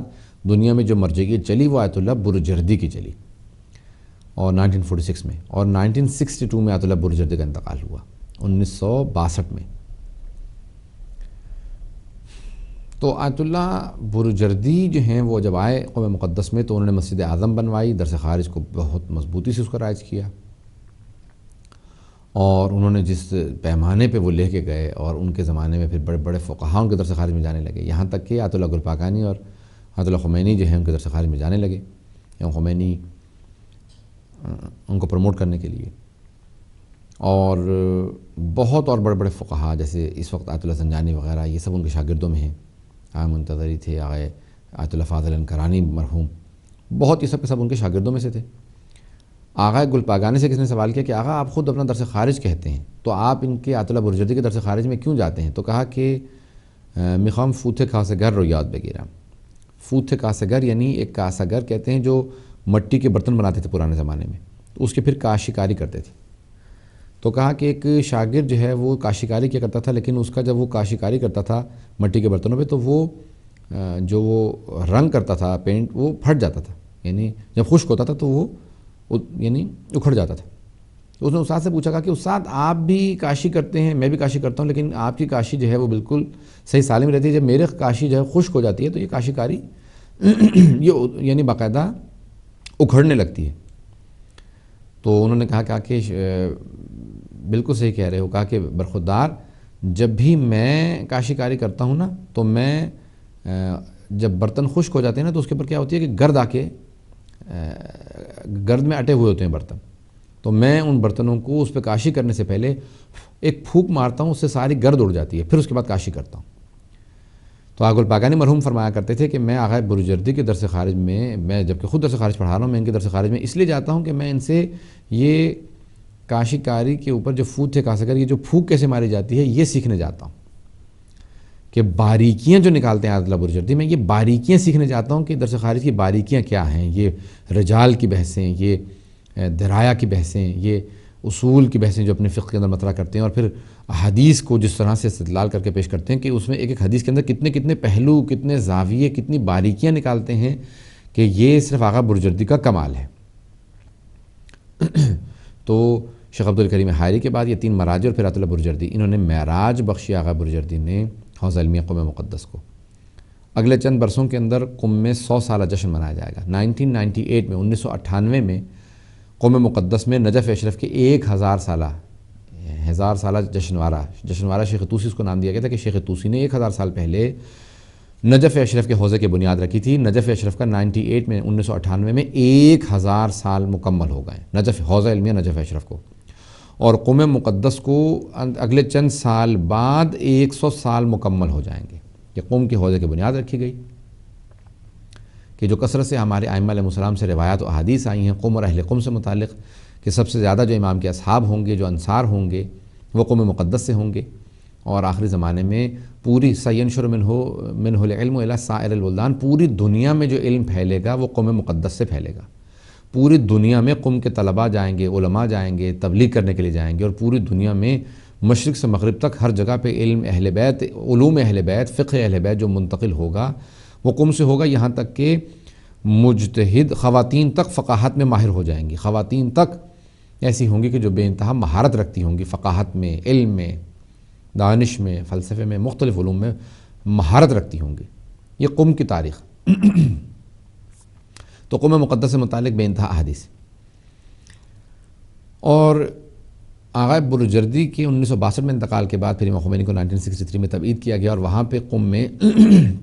دنیا میں جو مرجعیت چلی وہ آیت اللہ بروجردی کی چلی، اور 1946 میں. اور 1962 میں آیت اللہ بروجردی کا انتقال ہوا، 1962 میں. تو آیت اللہ بروجردی جو ہیں وہ جب آئے قوم مقدس میں تو انہوں نے مسجد اعظم بنوائی، درس خارج کو بہت مضبوطی سے اس کو رائج کیا، اور انہوں نے جس پیمانے پہ وہ لے کے گئے، اور ان کے زمانے میں پھر بڑے بڑے فقہاؤں کے درس خارج میں جانے لگے، یہاں تک کہ آیت اللہ گلپاکانی اور آیت اللہ خمینی جو ہیں ان کے درس خارج میں جانے لگے، امام خمینی ان کو پروموٹ کرنے کے لیے. اور بہت اور بڑے بڑے فقہا جیسے اس وقت آیت اللہ زنجانی وغیرہ یہ سب ان کے شاگردوں میں ہیں. آقا منتظری تھے، آیت اللہ فاضل انکرانی مرحوم، بہت یہ سب کے سب ان کے شاگردوں میں سے تھے. آقا گلپاگانی سے کس نے سوال کیا کہ آقا آپ خود اپنا درس خارج کہتے ہیں تو آپ ان کے آیت اللہ بروجردی کے درس خارج میں کیوں جاتے ہیں؟ تو کہا کہ میخوام فوتھ کاسه گر رو یاد بگیرم. فوتھ کاسه گر یعنی ایک کاسه گر کہتے ہیں جو مٹی کے برتن بناتے تھے پرانے زمانے میں، تو اس کے پھر کاشیکاری کرتے تھے. تو کہا کہ ایک شاگرد جو ہے وہ کاشیکاری کیا کرتا تھا، لیکن اس کا جب وہ کاشیکاری کرتا تھا مٹی کے برتنوں پہ تو وہ جو وہ رنگ کرتا تھا پینٹ وہ پھٹ جاتا تھا، یعنی جب خشک ہوتا تھا تو وہ یعنی اکھڑ جاتا تھا. تو اس نے استاد سے پوچھا کہا کہ استاد آپ بھی کاشی کرتے ہیں، میں بھی کاشی کرتا ہوں، لیکن آپ کی کاشی جو ہے وہ بالکل صحیح سالم رہتی ہے، جب میرے کاشی جو ہے خشک ہو جاتی ہے تو یہ کاشیکاری یہ یعنی باقاعدہ اکھڑنے لگتی ہے. تو انہوں نے کہا کہ بالکل صحیح کہہ رہے ہو. کہا کہ برخودار جب بھی میں کاشیکاری کرتا ہوں نا تو میں جب برتن خشک ہو جاتے ہیں نا تو اس کے اوپر کیا ہوتی ہے کہ گرد آ کے گرد میں اٹے ہوئے ہوتے ہیں برتن، تو میں ان برتنوں کو اس پہ کاشی کرنے سے پہلے ایک پھونک مارتا ہوں، اس سے ساری گرد اڑ جاتی ہے، پھر اس کے بعد کاشی کرتا ہوں. تو آقا گلپاکانی مرحوم فرمایا کرتے تھے کہ میں آقا بروجردی کے درس خارج میں جبکہ خود درس خارج پڑھا رہا ہوں، میں ان کے درس خارج میں اس لیے جاتا ہوں کہ میں ان سے یہ کاشیکاری کے اوپر جو فوت کاسه گر یہ جو پھونک کیسے ماری جاتی ہے یہ سیکھنے جاتا ہوں، کہ باریکیاں جو نکالتے ہیں آیت اللہ بروجردی میں یہ باریکیاں سیکھنے جاتا ہوں کہ درس خارج کی باریکیاں کیا ہیں. یہ رجال کی بحثیں، یہ درایا کی بحثیں، یہ اصول کی بحثیں جو اپنے فقہ کے اندر مطرح کرتے ہیں، اور پھر حدیث کو جس طرح سے استدلال کر کے پیش کرتے ہیں کہ اس میں ایک ایک حدیث کے اندر کتنے کتنے پہلو، کتنے زاویے، کتنی باریکیاں نکالتے ہیں کہ یہ صرف آقا بروجردی کا کمال ہے. تو شیخ عبدالکریم حائری کے بعد یہ 3 مراجع اور پھر آیت اللہ بروجردی، انہوں نے معراج بخشی آقا بروجردی نے حوزہ علمیہ قم مقدس کو. اگلے چند برسوں کے اندر قم میں 100 سالہ جشن منایا جائے گا. 1998 میں 1998 میں قم مقدس میں نجف اشرف کے 1000 سالہ جشنوارہ شیخ طوسی اس کو نام دیا گیا تھا کہ شیخ طوسی نے 1000 سال پہلے نجف اشرف کے حوزے کی بنیاد رکھی تھی. نجف اشرف کا 98 میں 1998 میں 1000 سال مکمل ہو گئے نجف حوزہ علمیہ نجف اشرف کو، اور قم مقدس کو اگلے چند سال بعد 100 سال مکمل ہو جائیں گے. کہ قم کے حوزے کی بنیاد رکھی گئی کہ جو کثرت سے ہمارے ائمہ علیہ السلام سے روایات و احادیث آئی ہیں قم اور اہل قم سے متعلق کہ سب سے زیادہ جو امام کے اصحاب ہوں گے، جو انصار ہوں گے، وہ قم مقدس سے ہوں گے، اور آخری زمانے میں پوری سینشر منہ العلم الی سائر البلدان، پوری دنیا میں جو علم پھیلے گا وہ قم مقدس سے پھیلے گا. پوری دنیا میں قم کے طلباء جائیں گے، علماء جائیں گے، تبلیغ کرنے کے لیے جائیں گے، اور پوری دنیا میں مشرق سے مغرب تک ہر جگہ پہ علم اہل بیت، علوم اہل بیت، فقہ اہل بیت جو منتقل ہوگا وہ قم سے ہوگا. یہاں تک کہ مجتہد خواتین تک فقاہت میں ماہر ہو جائیں گی. خواتین تک ایسی ہوں گی کہ جو بے انتہا مہارت رکھتی ہوں گی فقاہت میں، علم میں، دانش میں، فلسفے میں، مختلف علوم میں مہارت رکھتی ہوں گی. یہ قم کی تاریخ. تو قوم مقدس سے متعلق بے انتہا احادیث. اور آغا برجردی کے 1962 میں انتقال کے بعد پھر امام خمینی کو 1963 میں تبعید کیا گیا، اور وہاں پہ قم میں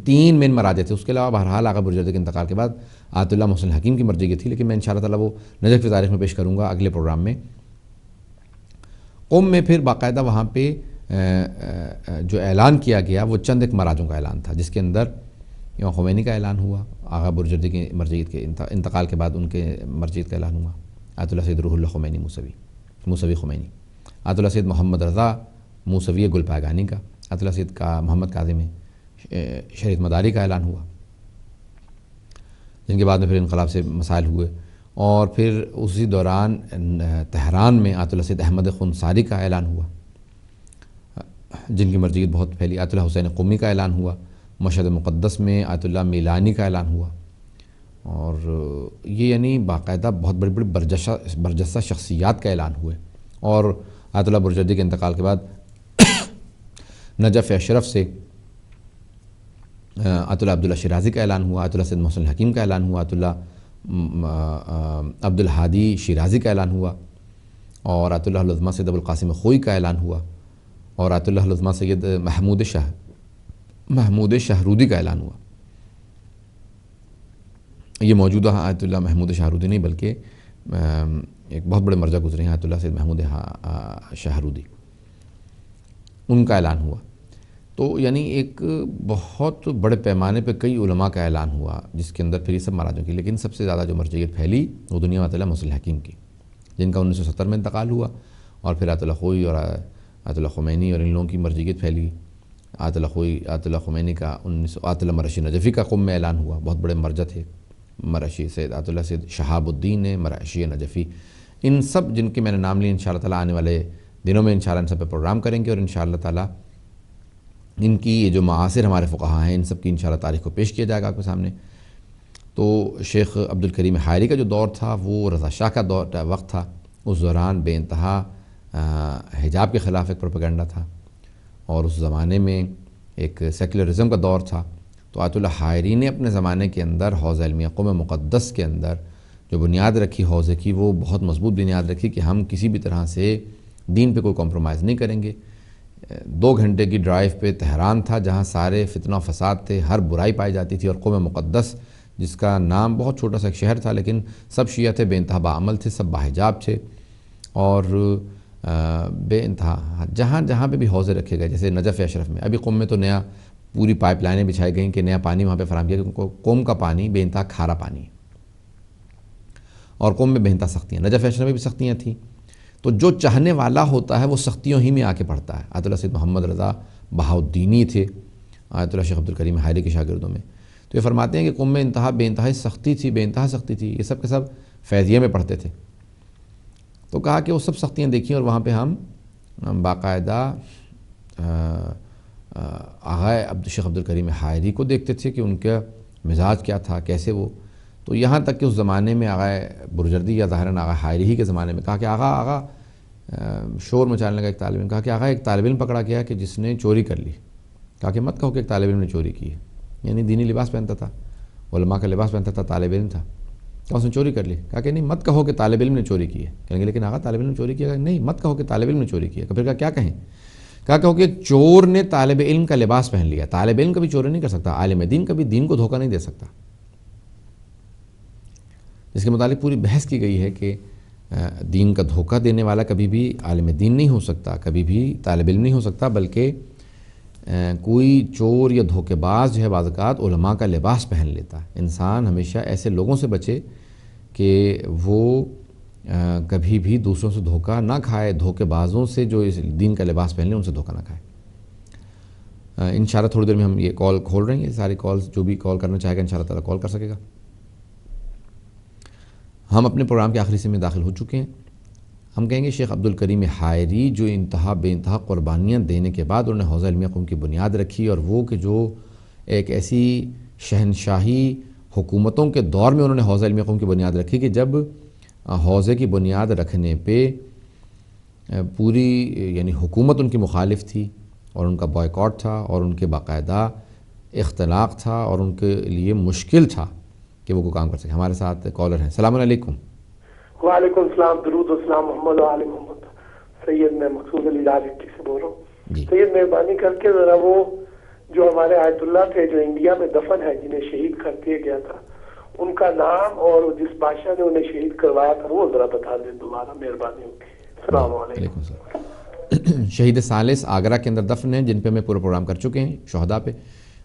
3 مین مراجع تھے. اس کے علاوہ بہرحال آغا برجردی کے انتقال کے بعد آیت اللہ محسن حکیم کی مرجعیت تھی، لیکن میں انشاءاللہ تعالیٰ وہ نجف کی تاریخ میں پیش کروں گا اگلے پروگرام میں. قم میں پھر باقاعدہ وہاں پہ جو اعلان کیا گیا وہ چند ایک مراجعوں کا اعلان تھا، جس کے اندر امام خمینی کا اعلان ہوا، آغا برجردی کی مرجعیت کے انتقال کے بعد ان کے مرجعیت کا اعلان ہوا، آیت اللہ سید روح اللہ خمینی موسوی خمینی، آیت اللہ سید محمد رضا موسوی گل پایگانی کا، آیت اللہ سید کا محمد کاظم شریعت مداری کا اعلان ہوا، جن کے بعد میں پھر انقلاب سے مسائل ہوئے. اور پھر اسی دوران تہران میں آیت اللہ سید احمد خنساری کا اعلان ہوا، جن کی مرجعیت بہت پھیلی. آیت اللہ حسین قمی کا اعلان ہوا. مشہد مقدس میں آیت اللہ میلانی کا اعلان ہوا. اور یہ یعنی باقاعدہ بہت بڑی بڑی برجستہ شخصیات کا اعلان ہوئے. اور آیت اللہ برجردی کے انتقال کے بعد نجف اشرف سے آیت اللہ عبداللہ شیرازی کا اعلان ہوا، آیت اللہ سید محسن حکیم کا اعلان ہوا، آیت اللہ عبد الحادی شیرازی کا اعلان ہوا، اور آیت اللہ العظمہ سید ابوالقاسم خوئی کا اعلان ہوا، اور آیت اللہ العظمہ سید محمود شہرودی کا اعلان ہوا. یہ موجودہ آیت اللہ محمود شہرودی نہیں بلکہ ایک بہت بڑے مرجع گزرے ہیں آیت اللہ سید محمود شہرودی، ان کا اعلان ہوا. تو یعنی ایک بہت بڑے پیمانے پہ کئی علماء کا اعلان ہوا، جس کے اندر پھر یہ سب مراجعوں کی، لیکن سب سے زیادہ جو مرجعیت پھیلی وہ دنیا آیت اللہ محسن حکیم کی، جن کا 1970 میں انتقال ہوا. اور پھر آیت اللہ خوئی اور آیت اللہ خمینی اور ان لوگوں کی مرجعیت پھیلی. آیت اللہ خوئی، آیت اللہ خمینی کا آیت اللہ مرشی نجفی کا قم میں اعلان ہوا، بہت بڑے مرجع تھے مرشی سید آیت اللہ سید شہاب الدین مرشی نجفی. ان سب جن کے میں نے نام لیے انشاءاللہ تعالیٰ آنے والے دنوں میں انشاءاللہ ان سب پہ پروگرام کریں گے، اور انشاءاللہ تعالیٰ ان کی یہ جو معاصر ہمارے فقہاء ہیں ان سب کی انشاءاللہ تاریخ کو پیش کیا جائے گا آپ کے سامنے. تو شیخ عبدالکریم حائری کا جو دور تھا وہ رضا شاہ کا وقت تھا. اس دوران بے انتہا حجاب کے خلاف ایک پروپیگنڈا تھا، اور اس زمانے میں ایک سیکولرزم کا دور تھا. تو آیت اللہ حائری نے اپنے زمانے کے اندر حوزہ علمیہ قم مقدس کے اندر جو بنیاد رکھی حوزے کی، وہ بہت مضبوط بنیاد رکھی کہ ہم کسی بھی طرح سے دین پہ کوئی کمپرومائز نہیں کریں گے. 2 گھنٹے کی ڈرائیو پہ تہران تھا، جہاں سارے فتنہ و فساد تھے، ہر برائی پائی جاتی تھی. اور قم مقدس جس کا نام بہت چھوٹا سا ایک شہر تھا، لیکن سب شیعہ تھے، بے انتہا باعمل تھے، سب باحجاب تھے، اور بے انتہا جہاں جہاں پہ بھی حوضے رکھے گئے. جیسے نجف اشرف میں ابھی قم میں تو نیا پوری پائپ لائنیں بچھائی گئیں کہ نیا پانی وہاں پہ فراہم کیا، کیونکہ قم کا پانی بے انتہا کھارا پانی ہے، اور قم میں بے انتہا سختیاں، نجف اشرف میں بھی سختیاں تھیں. تو جو چاہنے والا ہوتا ہے وہ سختیوں ہی میں آ کے پڑھتا ہے. آیت اللہ سید محمد رضا بہاؤالدینی تھے آیت اللہ شیخ عبدالکریم حائری کے شاگردوں میں. تو یہ فرماتے ہیں کہ قم میں بے انتہائی سختی تھی، بے انتہا سختی تھی. یہ سب کے سب فیضیہ میں پڑھتے تھے. تو کہا کہ وہ سب سختیاں دیکھیں، اور وہاں پہ ہم باقاعدہ آغا شیخ عبدالکریم حائری کو دیکھتے تھے کہ ان کا مزاج کیا تھا، کیسے وہ. تو یہاں تک کہ اس زمانے میں آغا برجردی یا ظاہراً آغا حائری ہی کے زمانے میں کہا کہ آغا شور مچانے لگا ایک طالب علم، کہا کہ آغا ایک طالب علم پکڑا گیا کہ جس نے چوری کر لی. کہا کہ مت کہو کہ ایک طالب علم نے چوری کی ہے، یعنی دینی لباس پہنتا تھا، علماء کا لباس پہنتا تھا، طالب علم تھا، کہا اس نے چوری کر لی. کہا کہ نہیں مت کہو کہ طالب علم نے چوری کی ہے. کہیں گے لیکن آغا طالب علم نے چوری کیا؟ نہیں مت کہو کہ طالب علم نے چوری کی ہے. پھر کہا کیا کہیں؟ کہا کہو کہ ایک چور نے طالب علم کا لباس پہن لیا. طالب علم کبھی چوری نہیں کر سکتا، عالم دین کبھی دین کو دھوکہ نہیں دے سکتا. جس کے متعلق پوری بحث کی گئی ہے کہ دین کا دھوکہ دینے والا کبھی بھی عالم دین نہیں ہو سکتا، کبھی بھی طالب علم نہیں ہو سکتا، بلکہ کوئی چور یا دھوکے باز جو ہے بعض اوقات علماء کا لباس پہن لیتا ہے. انسان ہمیشہ ایسے لوگوں سے بچے کہ وہ کبھی بھی دوسروں سے دھوکہ نہ کھائے، دھوکے بازوں سے جو اس دین کا لباس پہن لیں ان سے دھوکہ نہ کھائے. انشاءاللہ تھوڑی دیر میں ہم یہ کال کھول رہے ہیں، یہ ساری کالز جو بھی کال کرنا چاہے گا انشاءاللہ تعالیٰ کال کر سکے گا. ہم اپنے پروگرام کے آخری حصے میں داخل ہو چکے ہیں. ہم کہیں گے شیخ عبدالکریم حائری جو بے انتہا قربانیاں دینے کے بعد انہوں نے حوزہ علمیہ قم کی بنیاد رکھی، اور وہ کہ جو ایک ایسی شہنشاہی حکومتوں کے دور میں انہوں نے حوزہ علمیہ قم کی بنیاد رکھی کہ جب حوزے کی بنیاد رکھنے پہ پوری یعنی حکومت ان کی مخالف تھی، اور ان کا بائیکاٹ تھا، اور ان کے باقاعدہ اختلاق تھا، اور ان کے لیے مشکل تھا کہ وہ کوئی کام کر سکے. ہمارے ساتھ کالر ہیں. السلام علیکم. وعلیکم السلام. درود و السلام محمد و علی محمد. سید میں مقصود علی راجی سے بول رہا ہوں. سید مہربانی کر کے ذرا وہ جو ہمارے آیت اللہ تھے جو انڈیا میں دفن ہے جنہیں شہید کر دیا گیا تھا ان کا نام اور جس بادشاہ نے انہیں شہید کروایا تھا وہ ذرا بتا دیں دوبارہ, مہربانی ہوگی. السلام علیکم. شہید ثالث آگرہ کے اندر دفن ہیں جن پہ میں پورا پروگرام کر چکے ہیں شہداء پہ.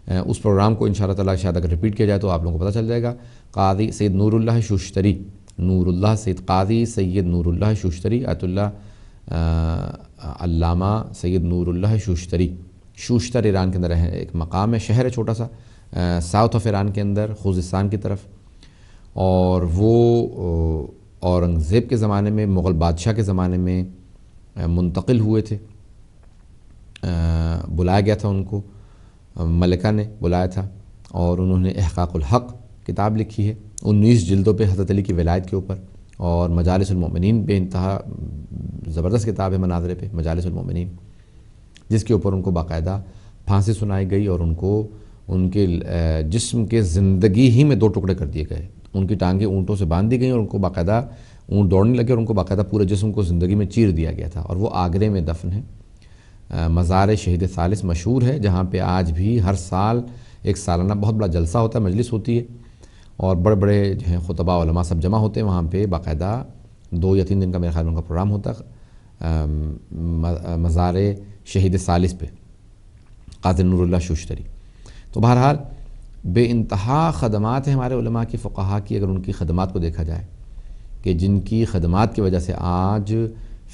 اس پروگرام کو انشاءاللہ تعالیٰ شاید اگر ریپیٹ کیا جائے تو آپ لوگوں کو پتہ چل جائے گا. قاضی سید نور اللہ شوشتری, نور اللہ سید قاضی سید نور اللہ شوشتری, آیت اللہ علامہ سید نور اللہ شوشتری. شوشتر ایران کے اندر ہے, ایک مقام ہے, شہر ہے چھوٹا سا, ساؤتھ آف ایران کے اندر خوزستان کی طرف. اور وہ اورنگزیب کے زمانے میں, مغل بادشاہ کے زمانے میں منتقل ہوئے تھے. بلایا گیا تھا ان کو, ملکہ نے بلایا تھا اور انہوں نے احقاق الحق کتاب لکھی ہے 19 جلدوں پہ حضرت علی کی ولایت کے اوپر. اور مجالس المؤمنین بے انتہا زبردست کتاب ہے مناظرے پہ, مجالس المؤمنین, جس کے اوپر ان کو باقاعدہ پھانسی سنائی گئی اور ان کو ان کے جسم کے زندگی ہی میں 2 ٹکڑے کر دیے گئے. ان کی ٹانگیں اونٹوں سے باندھ دی گئیں اور ان کو باقاعدہ اونٹ دوڑنے لگے اور ان کو باقاعدہ پورے جسم کو زندگی میں چیر دیا گیا تھا. اور وہ آگرے میں دفن ہے. مزار شہید ثالث مشہور ہے جہاں پہ آج بھی ہر سال ایک سالانہ بہت بڑا جلسہ ہوتا ہے, مجلس ہوتی ہے اور بڑے بڑے جو ہیں خطباء علماء سب جمع ہوتے ہیں وہاں پہ. باقاعدہ 2 یا 3 دن کا میرے خیال میں ان کا پروگرام ہوتا ہے مزار شہید ثالث پہ, قاضی نور اللہ شوشتری. تو بہرحال بے انتہا خدمات ہیں ہمارے علماء کی, فقہا کی, اگر ان کی خدمات کو دیکھا جائے کہ جن کی خدمات کی وجہ سے آج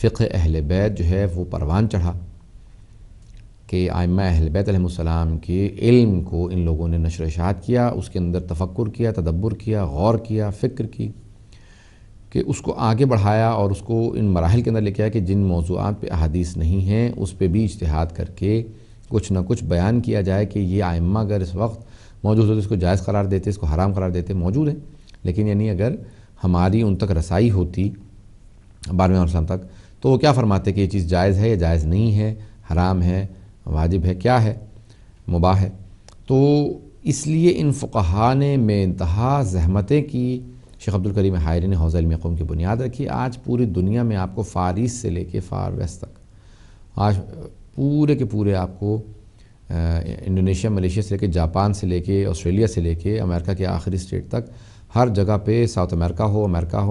فقہ اہل بیت جو ہے وہ پروان چڑھا, کہ ائمہ اہل بیت علیہ السلام کے علم کو ان لوگوں نے نشر و اشاعت کیا, اس کے اندر تفکر کیا, تدبر کیا, غور کیا, فکر کی, کہ اس کو آگے بڑھایا اور اس کو ان مراحل کے اندر لے کے آیا کہ جن موضوعات پہ احادیث نہیں ہیں اس پہ بھی اجتہاد کر کے کچھ نہ کچھ بیان کیا جائے کہ یہ ائمہ اگر اس وقت موجود ہوتے اس کو جائز قرار دیتے, اس کو حرام قرار دیتے, موجود ہیں. لیکن یعنی اگر ہماری ان تک رسائی ہوتی 12ویں اور تک تو وہ کیا فرماتے کہ یہ چیز جائز ہے یا جائز نہیں ہے, حرام ہے, واجب ہے, کیا ہے, مباح ہے. تو اس لیے ان فقہا نے بے انتہا زحمتیں کی. شیخ عبدالکریم حائری نے حوزہ علم قوم کی بنیاد رکھی. آج پوری دنیا میں آپ کو فار ایسٹ سے لے کے فار ویسٹ تک, آج پورے کے پورے آپ کو انڈونیشیا, ملیشیا سے لے کے جاپان سے لے کے آسٹریلیا سے لے کے امریکہ کے آخری اسٹیٹ تک, ہر جگہ پہ, ساؤتھ امریکہ ہو,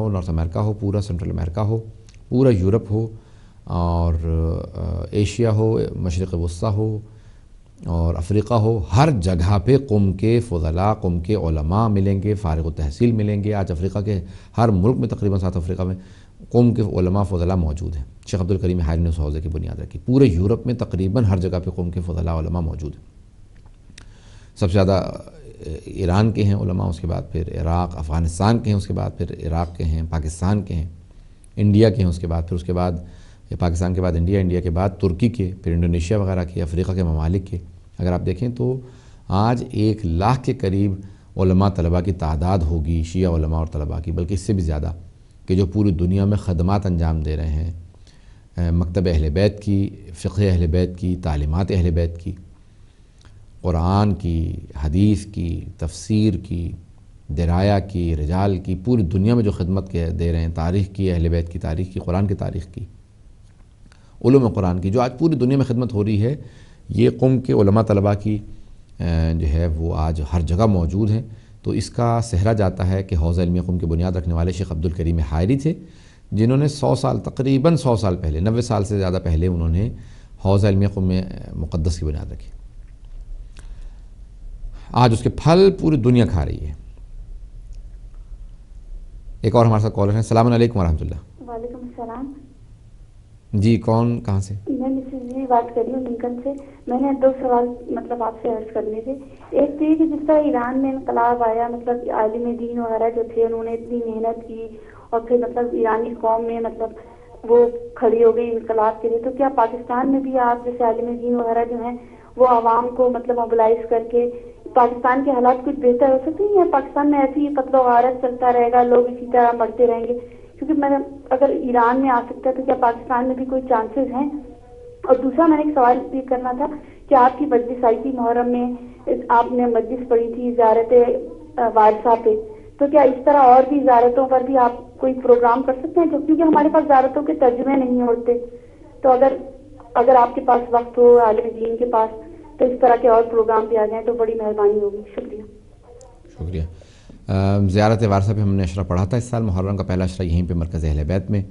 نارتھ امریکہ ہو, پورا سینٹرل امریکہ ہو, پورا یورپ ہو, اور ایشیا ہو, مشرق وسطیٰ ہو, اور افریقہ ہو, ہر جگہ پہ قوم کے فضلاء, قوم کے علماء ملیں گے, فارغ التحصیل ملیں گے. آج افریقہ کے ہر ملک میں تقریباً ساؤتھ افریقہ میں قوم کے علماء فضلاء موجود ہیں. شیخ عبدالکریم حائری نے اس حوزے کی بنیاد رکھی. پورے یورپ میں تقریباً ہر جگہ پہ قوم کے فضلاء علماء موجود ہیں. سب سے زیادہ ایران کے ہیں علماء, اس کے بعد پھر عراق, افغانستان کے ہیں, اس کے بعد پھر عراق کے ہیں, پاکستان کے ہیں, انڈیا کے ہیں, اس کے بعد پھر اس کے بعد پاکستان کے بعد انڈیا, انڈیا کے بعد ترکی کے, پھر انڈونیشیا وغیرہ کے, افریقہ کے ممالک کے. اگر آپ دیکھیں تو آج 1 لاکھ کے قریب علماء طلباء کی تعداد ہوگی, شیعہ علماء اور طلباء کی, بلکہ اس سے بھی زیادہ, کہ جو پوری دنیا میں خدمات انجام دے رہے ہیں مکتب اہل بیت کی, فقہ اہل بیت کی, تعلیمات اہل بیت کی, قرآن کی, حدیث کی, تفسیر کی, درایا کی, رجال کی, پوری دنیا میں جو خدمت دے رہے ہیں, تاریخ کی, اہل بیت کی تاریخ کی, قرآن کی تاریخ کی, علوم قرآن کی, جو آج پوری دنیا میں خدمت ہو رہی ہے, یہ قوم کے علماء طلباء کی جو ہے وہ آج ہر جگہ موجود ہیں. تو اس کا صحرا جاتا ہے کہ حوزہ علم قوم کی بنیاد رکھنے والے شیخ عبدالکریم حائری تھے, جنہوں نے 100 سال, تقریباً 100 سال پہلے, 90 سال سے زیادہ پہلے انہوں نے حوزہ علم قوم میں مقدس کی بنیاد رکھی. آج اس کے پھل پوری دنیا کھا رہی ہے. ایک اور ہمارے ساتھ کالر ہیں. السلام علیکم ورحمۃ اللہ. وعلیکم السلام. جی, کون, کہاں سے؟ میں مسز جی بات کر رہی ہوں لنکن سے. میں نے 2 سوال مطلب آپ سے عرض کرنے تھے. ایک تو یہ کہ جس طرح ایران میں انقلاب آیا, مطلب عالم دین وغیرہ جو تھے انہوں نے اتنی محنت کی اور پھر مطلب ایرانی قوم میں مطلب وہ کھڑی ہو گئی انقلاب کے لیے, تو کیا پاکستان میں بھی آپ جیسے عالم دین وغیرہ جو ہیں وہ عوام کو مطلب موبلائز کر کے پاکستان کے حالات کچھ بہتر ہو سکتے ہیں, یا پاکستان میں ایسی ہی قتل و غارت چلتا رہے گا, لوگ اسی طرح مرتے رہیں گے؟ کیونکہ میں اگر ایران میں آ سکتا ہے تو کیا پاکستان میں بھی کوئی چانسز ہیں؟ اور دوسرا میں نے ایک سوال یہ کرنا تھا کہ آپ کی مجلس آئی تھی محرم میں, آپ نے مجلس پڑھی تھی زیارت وارثہ پہ, تو کیا اس طرح اور بھی زیارتوں پر بھی آپ کوئی پروگرام کر سکتے ہیں؟ کیونکہ ہمارے پاس زیارتوں کے ترجمے نہیں ہوتے، تو اگر آپ کے پاس وقت ہو، عالم دین کے پاس، تو اس طرح کے اور پروگرام بھی آ جائیں تو بڑی مہربانی ہوگی. شکریہ. زیارت وارثہ پہ ہم نے اشرہ پڑھا تھا اس سال. محرم کا پہلا اشرہ یہیں پہ مرکز اہل بیت میں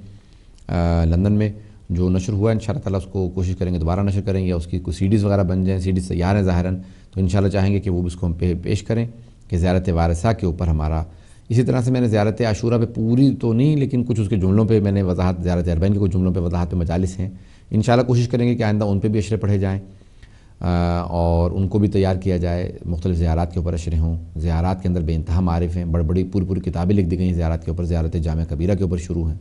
لندن میں جو نشر ہوا ہے. انشاءاللہ تعالیٰ اس کو کوشش کریں گے دوبارہ نشر کریں گے. اس کی کوئی CDs وغیرہ بن جائیں، CDs تیار ہیں ظاہراً، تو انشاءاللہ چاہیں گے کہ وہ بھی اس کو ہم پیش کریں کہ زیارت وارثہ کے اوپر ہمارا. اسی طرح سے میں نے زیارت عاشورہ پہ پوری تو نہیں لیکن کچھ اس کے جملوں پہ میں نے وضاحت، زیارت اربعین کے کچھ جملوں پہ وضاحت پہ مجالس ہیں. انشاءاللہ کوشش کریں گے کہ آئندہ ان پہ بھی اشرے پڑھے جائیں اور ان کو بھی تیار کیا جائے. مختلف زیارات کے اوپر اشرے ہوں. زیارات کے اندر بے انتہا معارف ہیں، بڑی پوری کتابیں لکھ دی گئی ہیں زیارات کے اوپر. زیارت جامع کبیرہ کے اوپر شروع ہیں.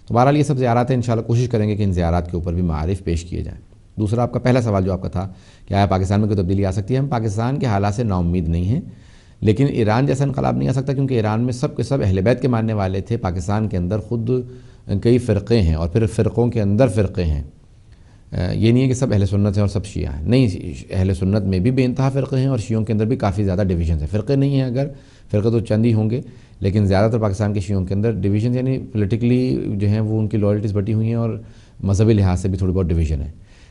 تو بہرحال یہ سب زیارات ہیں. انشاءاللہ کوشش کریں گے کہ ان زیارات کے اوپر بھی معارف پیش کیے جائیں. دوسرا آپ کا پہلا سوال جو آپ کا تھا کہ آیا پاکستان میں کوئی تبدیلی آ سکتی ہے؟ ہم پاکستان کے حالات سے نا امید نہیں ہیں، لیکن ایران جیسا انقلاب نہیں آ سکتا کیونکہ ایران میں سب کے سب اہل بیت کے ماننے والے تھے. پاکستان کے اندر خود کئی فرقے ہیں اور پھر فرقوں کے اندر فرقے ہیں. یہ نہیں ہے کہ سب اہل سنت ہیں اور سب شیعہ ہیں، نہیں، اہل سنت میں بھی بے انتہا فرقے ہیں اور شیعوں کے اندر بھی کافی زیادہ ڈویژنز ہیں. فرقے نہیں ہیں، اگر فرقے تو چند ہی ہوں گے، لیکن زیادہ تر پاکستان کے شیعوں کے اندر ڈویژنز، یعنی پولیٹیکلی جو ہیں وہ ان کی لائلٹیز بٹی ہوئی ہیں اور مذہبی لحاظ سے بھی تھوڑی بہت ڈویژن ہے.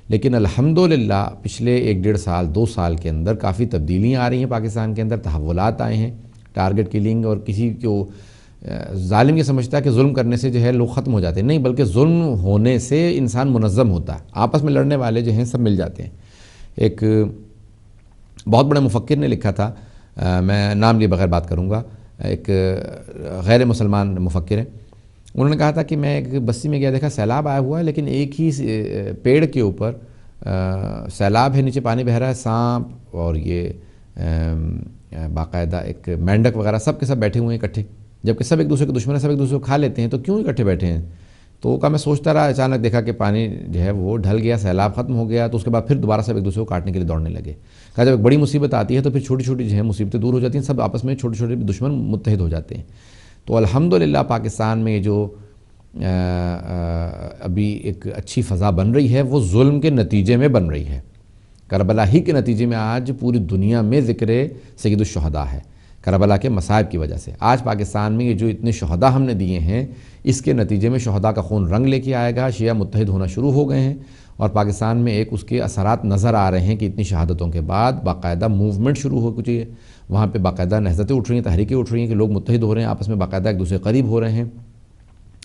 لیکن الحمدللہ پچھلے 1-1.5 سال 2 سال کے اندر کافی تبدیلیاں آ رہی ہیں پاکستان کے اندر. تحولات آئے ہیں. ٹارگٹ کلنگ اور کسی کو ظالم یہ سمجھتا ہے کہ ظلم کرنے سے جو ہے لوگ ختم ہو جاتے ہیں. نہیں، بلکہ ظلم ہونے سے انسان منظم ہوتا ہے. آپس میں لڑنے والے جو ہیں سب مل جاتے ہیں. ایک بہت بڑے مفکر نے لکھا تھا، میں نام لیے بغیر بات کروں گا، ایک غیر مسلمان مفکر ہیں. انہوں نے کہا تھا کہ میں ایک بستی میں گیا، دیکھا سیلاب آیا ہوا ہے لیکن ایک ہی پیڑ کے اوپر سیلاب ہے، نیچے پانی بہہ رہا ہے، سانپ اور یہ باقاعدہ ایک مینڈک وغیرہ سب کے سب بیٹھے ہوئے ہیں اکٹھے، جبکہ سب ایک دوسرے کے دشمن ہیں، سب ایک دوسرے کو کھا لیتے ہیں، تو کیوں اکٹھے بیٹھے ہیں؟ تو میں سوچتا رہا. اچانک دیکھا کہ پانی جو ہے وہ ڈھل گیا، سیلاب ختم ہو گیا، تو اس کے بعد پھر دوبارہ سب ایک دوسرے کو کاٹنے کے لیے دوڑنے لگے. کہا جب ایک بڑی مصیبت آتی ہے تو پھر چھوٹی چھوٹی جو ہے مصیبتیں دور ہو جاتی ہیں، سب آپس میں چھوٹے چھوٹے دشمن متحد ہو جاتے ہیں. تو الحمدللہ پاکستان میں جو ابھی ایک اچھی فضا بن رہی ہے وہ ظلم کے نتیجے میں بن رہی ہے. کربلا ہی کے نتیجے میں آج پوری دنیا میں ذکر سید الشہداء ہے، کربلا کے مصائب کی وجہ سے. آج پاکستان میں یہ جو اتنے شہداء ہم نے دیے ہیں، اس کے نتیجے میں شہداء کا خون رنگ لے کے آئے گا. شیعہ متحد ہونا شروع ہو گئے ہیں اور پاکستان میں ایک اس کے اثرات نظر آ رہے ہیں کہ اتنی شہادتوں کے بعد باقاعدہ موومنٹ شروع ہو چکی ہے. وہاں پہ باقاعدہ نہضتیں اٹھ رہی ہیں، تحریکیں اٹھ رہی ہیں کہ لوگ متحد ہو رہے ہیں، آپس میں باقاعدہ ایک دوسرے قریب ہو رہے ہیں.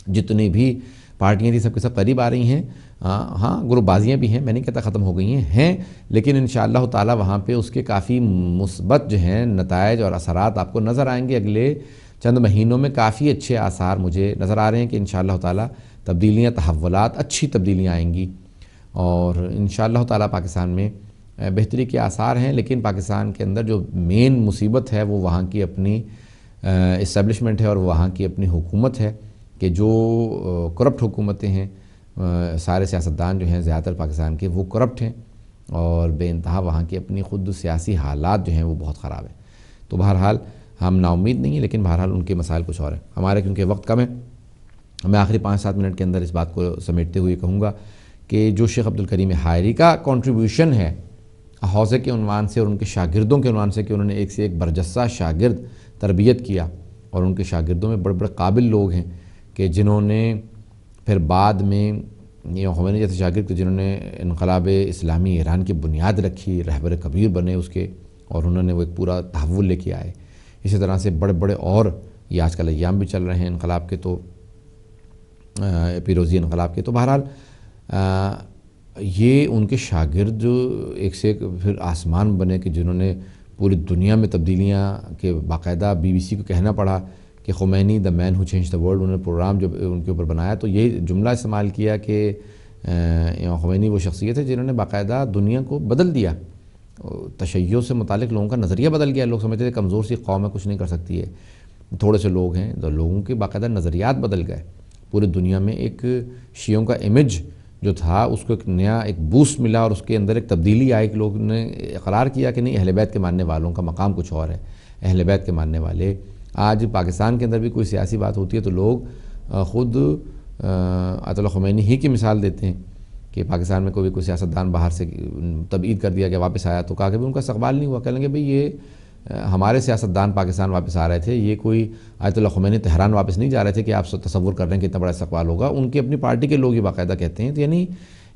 جتنی بھی پارٹیاں تھیں سب کے سب قریب آ رہی ہیں. ہاں گروپ بازیاں بھی ہیں، میں نہیں کہتا ختم ہو گئی ہیں، لیکن انشاءاللہ تعالی وہاں پہ اس کے کافی مثبت جو ہیں نتائج اور اثرات آپ کو نظر آئیں گے. اگلے چند مہینوں میں کافی اچھے آثار مجھے نظر آ رہے ہیں کہ انشاءاللہ تعالی تبدیلیاں، تحولات، اچھی تبدیلیاں آئیں گی اور انشاءاللہ تعالی پاکستان میں بہتری کے آثار ہیں. لیکن پاکستان کے اندر جو مین مصیبت ہے وہ وہاں کی اپنی اسٹیبلشمنٹ ہے اور وہاں کی اپنی حکومت ہے کہ جو کرپٹ حکومتیں ہیں. سارے سیاستدان جو ہیں زیادہ تر پاکستان کے وہ کرپٹ ہیں اور بے انتہا وہاں کی اپنی خود سیاسی حالات جو ہیں وہ بہت خراب ہیں. تو بہرحال ہم نا امید نہیں ہیں، لیکن بہرحال ان کے مسائل کچھ اور ہیں. ہمارے کیونکہ وقت کم ہے، میں آخری 5-7 منٹ کے اندر اس بات کو سمیٹتے ہوئے کہوں گا کہ جو شیخ عبدالکریم حائری کا کنٹریبیوشن ہے حوزے کے عنوان سے اور ان کے شاگردوں کے عنوان سے کہ انہوں نے ایک سے ایک برجستہ شاگرد تربیت کیا اور ان کے شاگردوں میں بڑے بڑے قابل لوگ ہیں کہ جنہوں نے پھر بعد میں یہ خمینی جیسے شاگرد جنہوں نے انقلاب اسلامی ایران کی بنیاد رکھی، رہبر کبیر بنے اس کے، اور انہوں نے وہ ایک پورا تحول لے کے آئے. اسی طرح سے بڑے بڑے اور یہ آج کل ایام بھی چل رہے ہیں انقلاب کے، تو پیروزی انقلاب کے. تو بہرحال یہ ان کے شاگرد ایک سے ایک پھر آسمان بنے کہ جنہوں نے پوری دنیا میں تبدیلیاں کے باقاعدہ BBC کو کہنا پڑا کہ Khomeini the man who change the world. انہوں نے پروگرام جو ان کے اوپر بنایا تو یہ جملہ استعمال کیا کہ خمینی وہ شخصیت ہے جنہوں نے باقاعدہ دنیا کو بدل دیا. تشیع سے متعلق لوگوں کا نظریہ بدل گیا. لوگ سمجھتے تھے کمزور سی قوم ہے، کچھ نہیں کر سکتی ہے، تھوڑے سے لوگ ہیں، تو لوگوں کے باقاعدہ نظریات بدل گئے. پورے دنیا میں ایک شیعوں کا امیج جو تھا اس کو ایک نیا ایک بوسٹ ملا اور اس کے اندر ایک تبدیلی آئی کہ لوگ نے اقرار کیا کہ نہیں، اہل بیت کے ماننے والوں کا مقام کچھ اور ہے. اہل بیت کے ماننے والے آج پاکستان کے اندر بھی کوئی سیاسی بات ہوتی ہے تو لوگ خود آیت اللہ خمینی ہی کی مثال دیتے ہیں کہ پاکستان میں کوئی سیاستدان باہر سے تبعید کر دیا گیا، واپس آیا تو کہا کہ ان کا استقبال نہیں ہوا. کہہ لیں گے بھئی یہ ہمارے سیاستدان پاکستان واپس آ رہے تھے، یہ کوئی آیت اللہ خمینی تہران واپس نہیں جا رہے تھے کہ آپ تصور کر رہے ہیں کہ اتنا بڑا استقبال ہوگا. ان کی اپنی پارٹی کے لوگ یہ باقاعدہ کہتے ہیں. تو یعنی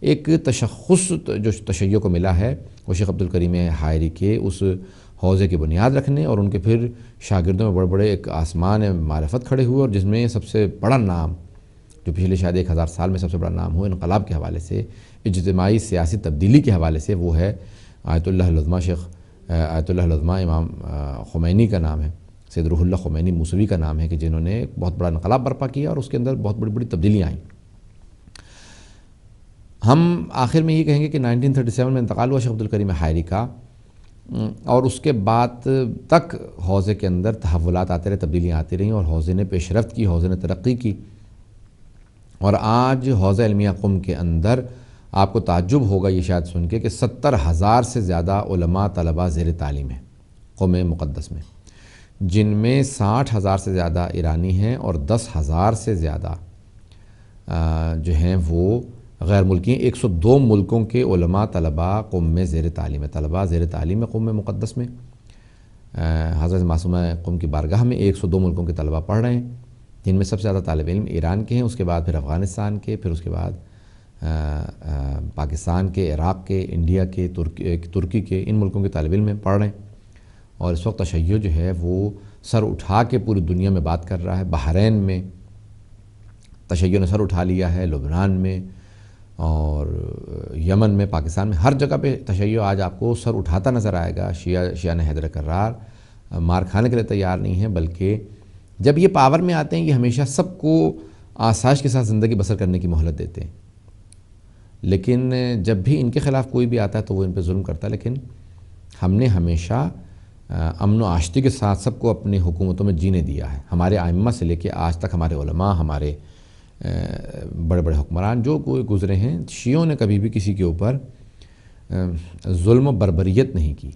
ایک تشخص جو تشیع کو ملا ہے وہ شیخ عبدالکریم حائری کے اس حوضے کی بنیاد رکھنے اور ان کے پھر شاگردوں میں بڑے بڑے ایک آسمان معرفت کھڑے ہوئے، اور جس میں سب سے بڑا نام جو پچھلے شاید 1000 سال میں سب سے بڑا نام ہو انقلاب کے حوالے سے، اجتماعی سیاسی تبدیلی کے حوالے سے، وہ ہے آیت اللہ العظمہ شیخ آیت اللہ العظمہ امام خمینی کا نام ہے، سید روح اللہ خمینی موسوی کا نام ہے، کہ جنہوں نے ایک بہت بڑا انقلاب برپا کیا اور اس کے اندر بہت بڑی بڑی تبدیلیاں آئیں. ہم آخر میں یہ کہیں گے کہ 1937 میں انتقال ہوا شیخ عبدالکریم حائری کا، اور اس کے بعد تک حوضے کے اندر تحولات آتے رہے، تبدیلیاں آتی رہیں، اور حوضے نے پیش رفت کی، حوضے نے ترقی کی. اور آج حوضہ علمیہ قم کے اندر آپ کو تعجب ہوگا یہ شاید سن کے کہ 70,000 سے زیادہ علماء طلباء زیر تعلیم ہیں قم مقدس میں، جن میں 60,000 سے زیادہ ایرانی ہیں اور 10,000 سے زیادہ جو ہیں وہ غیر ملکی ہیں. 102 ملکوں کے علماء طلباء قم میں زیر تعلیم ہے، طلباء زیر تعلیم ہے قم مقدس میں. حضرت معصومہ قم کی بارگاہ میں 102 ملکوں کے طلباء پڑھ رہے ہیں، جن میں سب سے زیادہ طالب علم ایران کے ہیں، اس کے بعد پھر افغانستان کے، پھر اس کے بعد پاکستان کے، عراق کے، انڈیا کے، ترکی کے، ان ملکوں کے طالب علم پڑھ رہے ہیں. اور اس وقت تشیع جو ہے وہ سر اٹھا کے پوری دنیا میں بات کر رہا ہے. بحرین میں تشیع نے سر اٹھا لیا ہے، لبنان میں اور یمن میں، پاکستان میں، ہر جگہ پہ تشیع آج آپ کو سر اٹھاتا نظر آئے گا. شیعہ نے حیدر کرار مار کھانے کے لیے تیار نہیں ہیں، بلکہ جب یہ پاور میں آتے ہیں یہ ہمیشہ سب کو آسائش کے ساتھ زندگی بسر کرنے کی مہلت دیتے ہیں. لیکن جب بھی ان کے خلاف کوئی بھی آتا ہے تو وہ ان پہ ظلم کرتا ہے. لیکن ہم نے ہمیشہ امن و آشتی کے ساتھ سب کو اپنی حکومتوں میں جینے دیا ہے. ہمارے ائمہ سے لے کے آج تک ہمارے علماء، ہمارے بڑے بڑے حکمران جو کوئی گزرے ہیں، شیعوں نے کبھی بھی کسی کے اوپر ظلم و بربریت نہیں کی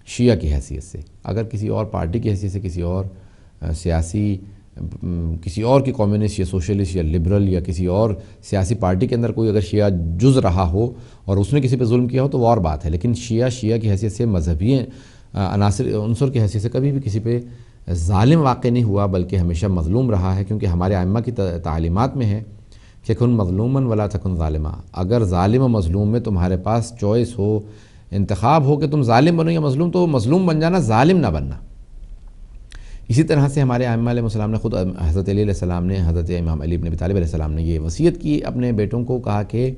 شیعہ کی حیثیت سے. اگر کسی اور پارٹی کی حیثیت سے، کسی اور سیاسی، کسی اور کی کمیونسٹ یا سوشلسٹ یا لبرل یا کسی اور سیاسی پارٹی کے اندر کوئی اگر شیعہ جز رہا ہو اور اس نے کسی پہ ظلم کیا ہو تو وہ اور بات ہے. لیکن شیعہ کی حیثیت سے، مذہبی عنصر کی حیثیت سے کبھی بھی کسی پہ ظالم واقع نہیں ہوا، بلکہ ہمیشہ مظلوم رہا ہے. کیونکہ ہمارے ائمہ کی تعلیمات میں ہے کہ کن مظلوماً ولا تکن ظالما. اگر ظالم و مظلوم میں تمہارے پاس چوائس ہو، انتخاب ہو کہ تم ظالم بنو یا مظلوم، تو مظلوم بن جانا، ظالم نہ بننا. اسی طرح سے ہمارے ائمہ علیہ السلام نے خود، حضرت علی علیہ السلام نے، حضرت امام علی بن ابی طالب علیہ السلام نے یہ وصیت کی اپنے بیٹوں کو، کہا کہ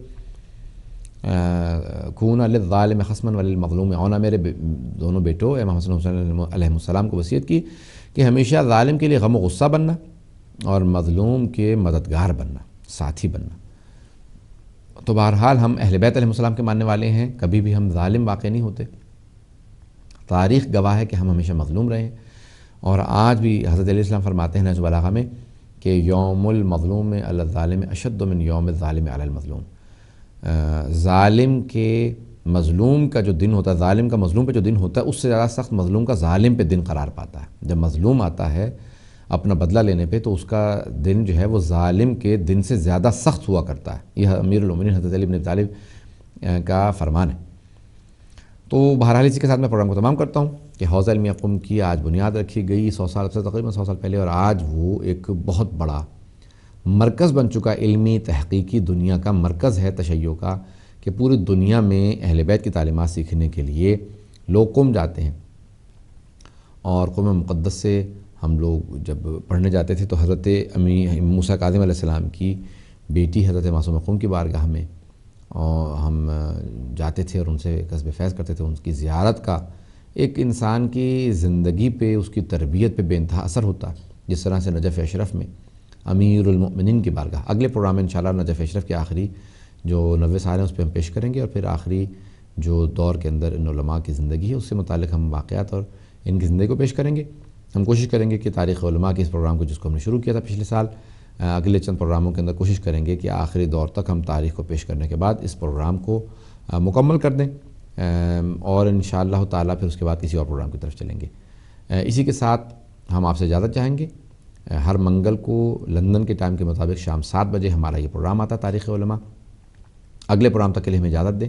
کون للظالم خصما وللمظلوم عونا. میرے دونوں بیٹوں امام حسن حسین علیہ السلام کو وصیت کی کہ ہمیشہ ظالم کے لیے غم و غصہ بننا اور مظلوم کے مددگار بننا، ساتھی بننا. تو بہرحال ہم اہل بیت علیہ السلام کے ماننے والے ہیں، کبھی بھی ہم ظالم واقع نہیں ہوتے. تاریخ گواہ ہے کہ ہم ہمیشہ مظلوم رہے ہیں. اور آج بھی حضرت علیہ السلام فرماتے ہیں نہج البلاغہ میں کہ یوم المظلوم علی الظالم اشد من یوم الظالم علی المظلوم. ظالم کے مظلوم کا جو دن ہوتا ہے، ظالم کا مظلوم پہ جو دن ہوتا ہے، اس سے زیادہ سخت مظلوم کا ظالم پہ دن قرار پاتا ہے. جب مظلوم آتا ہے اپنا بدلہ لینے پہ تو اس کا دن جو ہے وہ ظالم کے دن سے زیادہ سخت ہوا کرتا ہے. یہ امیر المومنین حضرت علی بن ابی طالب کا فرمان ہے. تو بہرحال اسی کے ساتھ میں پروگرام کو تمام کرتا ہوں کہ حوضہ علمیہ قم کی آج بنیاد رکھی گئی 100 سال سے، تقریباً 100 سال پہلے، اور آج وہ ایک بہت بڑا مرکز بن چکا، علمی تحقیقی دنیا کا مرکز ہے تشیع کا، کہ پوری دنیا میں اہل بیت کی تعلیمات سیکھنے کے لیے لوگ قم جاتے ہیں. اور قم مقدس سے ہم لوگ جب پڑھنے جاتے تھے تو حضرت موسیٰ کاظم علیہ السلام کی بیٹی حضرت معصومہ قم کی بارگاہ میں اور ہم جاتے تھے اور ان سے کسب فیض کرتے تھے. ان کی زیارت کا ایک انسان کی زندگی پہ، اس کی تربیت پہ بے انتہا اثر ہوتا ہے. جس طرح سے نجف اشرف میں امیر المؤمنین کی بارگاہ، اگلے پروگرام میں انشاءاللہ نجف اشرف کے آخری جو 90 سال ہیں اس پہ ہم پیش کریں گے، اور پھر آخری جو دور کے اندر ان علماء کی زندگی ہے اس سے متعلق ہم واقعات اور ان کی زندگی کو پیش کریں گے. ہم کوشش کریں گے کہ تاریخ علماء کے اس پروگرام کو، جس کو ہم نے شروع کیا تھا پچھلے سال، اگلے چند پروگراموں کے اندر کوشش کریں گے کہ آخری دور تک ہم تاریخ کو پیش کرنے کے بعد اس پروگرام کو مکمل کر دیں، اور انشاءاللہ تعالیٰ پھر اس کے بعد کسی اور پروگرام کی طرف چلیں گے. اسی کے ساتھ ہم آپ سے اجازت چاہیں گے. ہر منگل کو لندن کے ٹائم کے مطابق شام 7 بجے ہمارا یہ پروگرام آتا ہے تاریخ علماء. اگلے پروگرام تک کے لیے ہمیں اجازت دیں.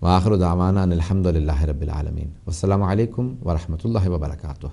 وآخر دعوانا ان الحمد للہ رب العالمین. والسلام علیکم ورحمۃ اللہ وبرکاتہ.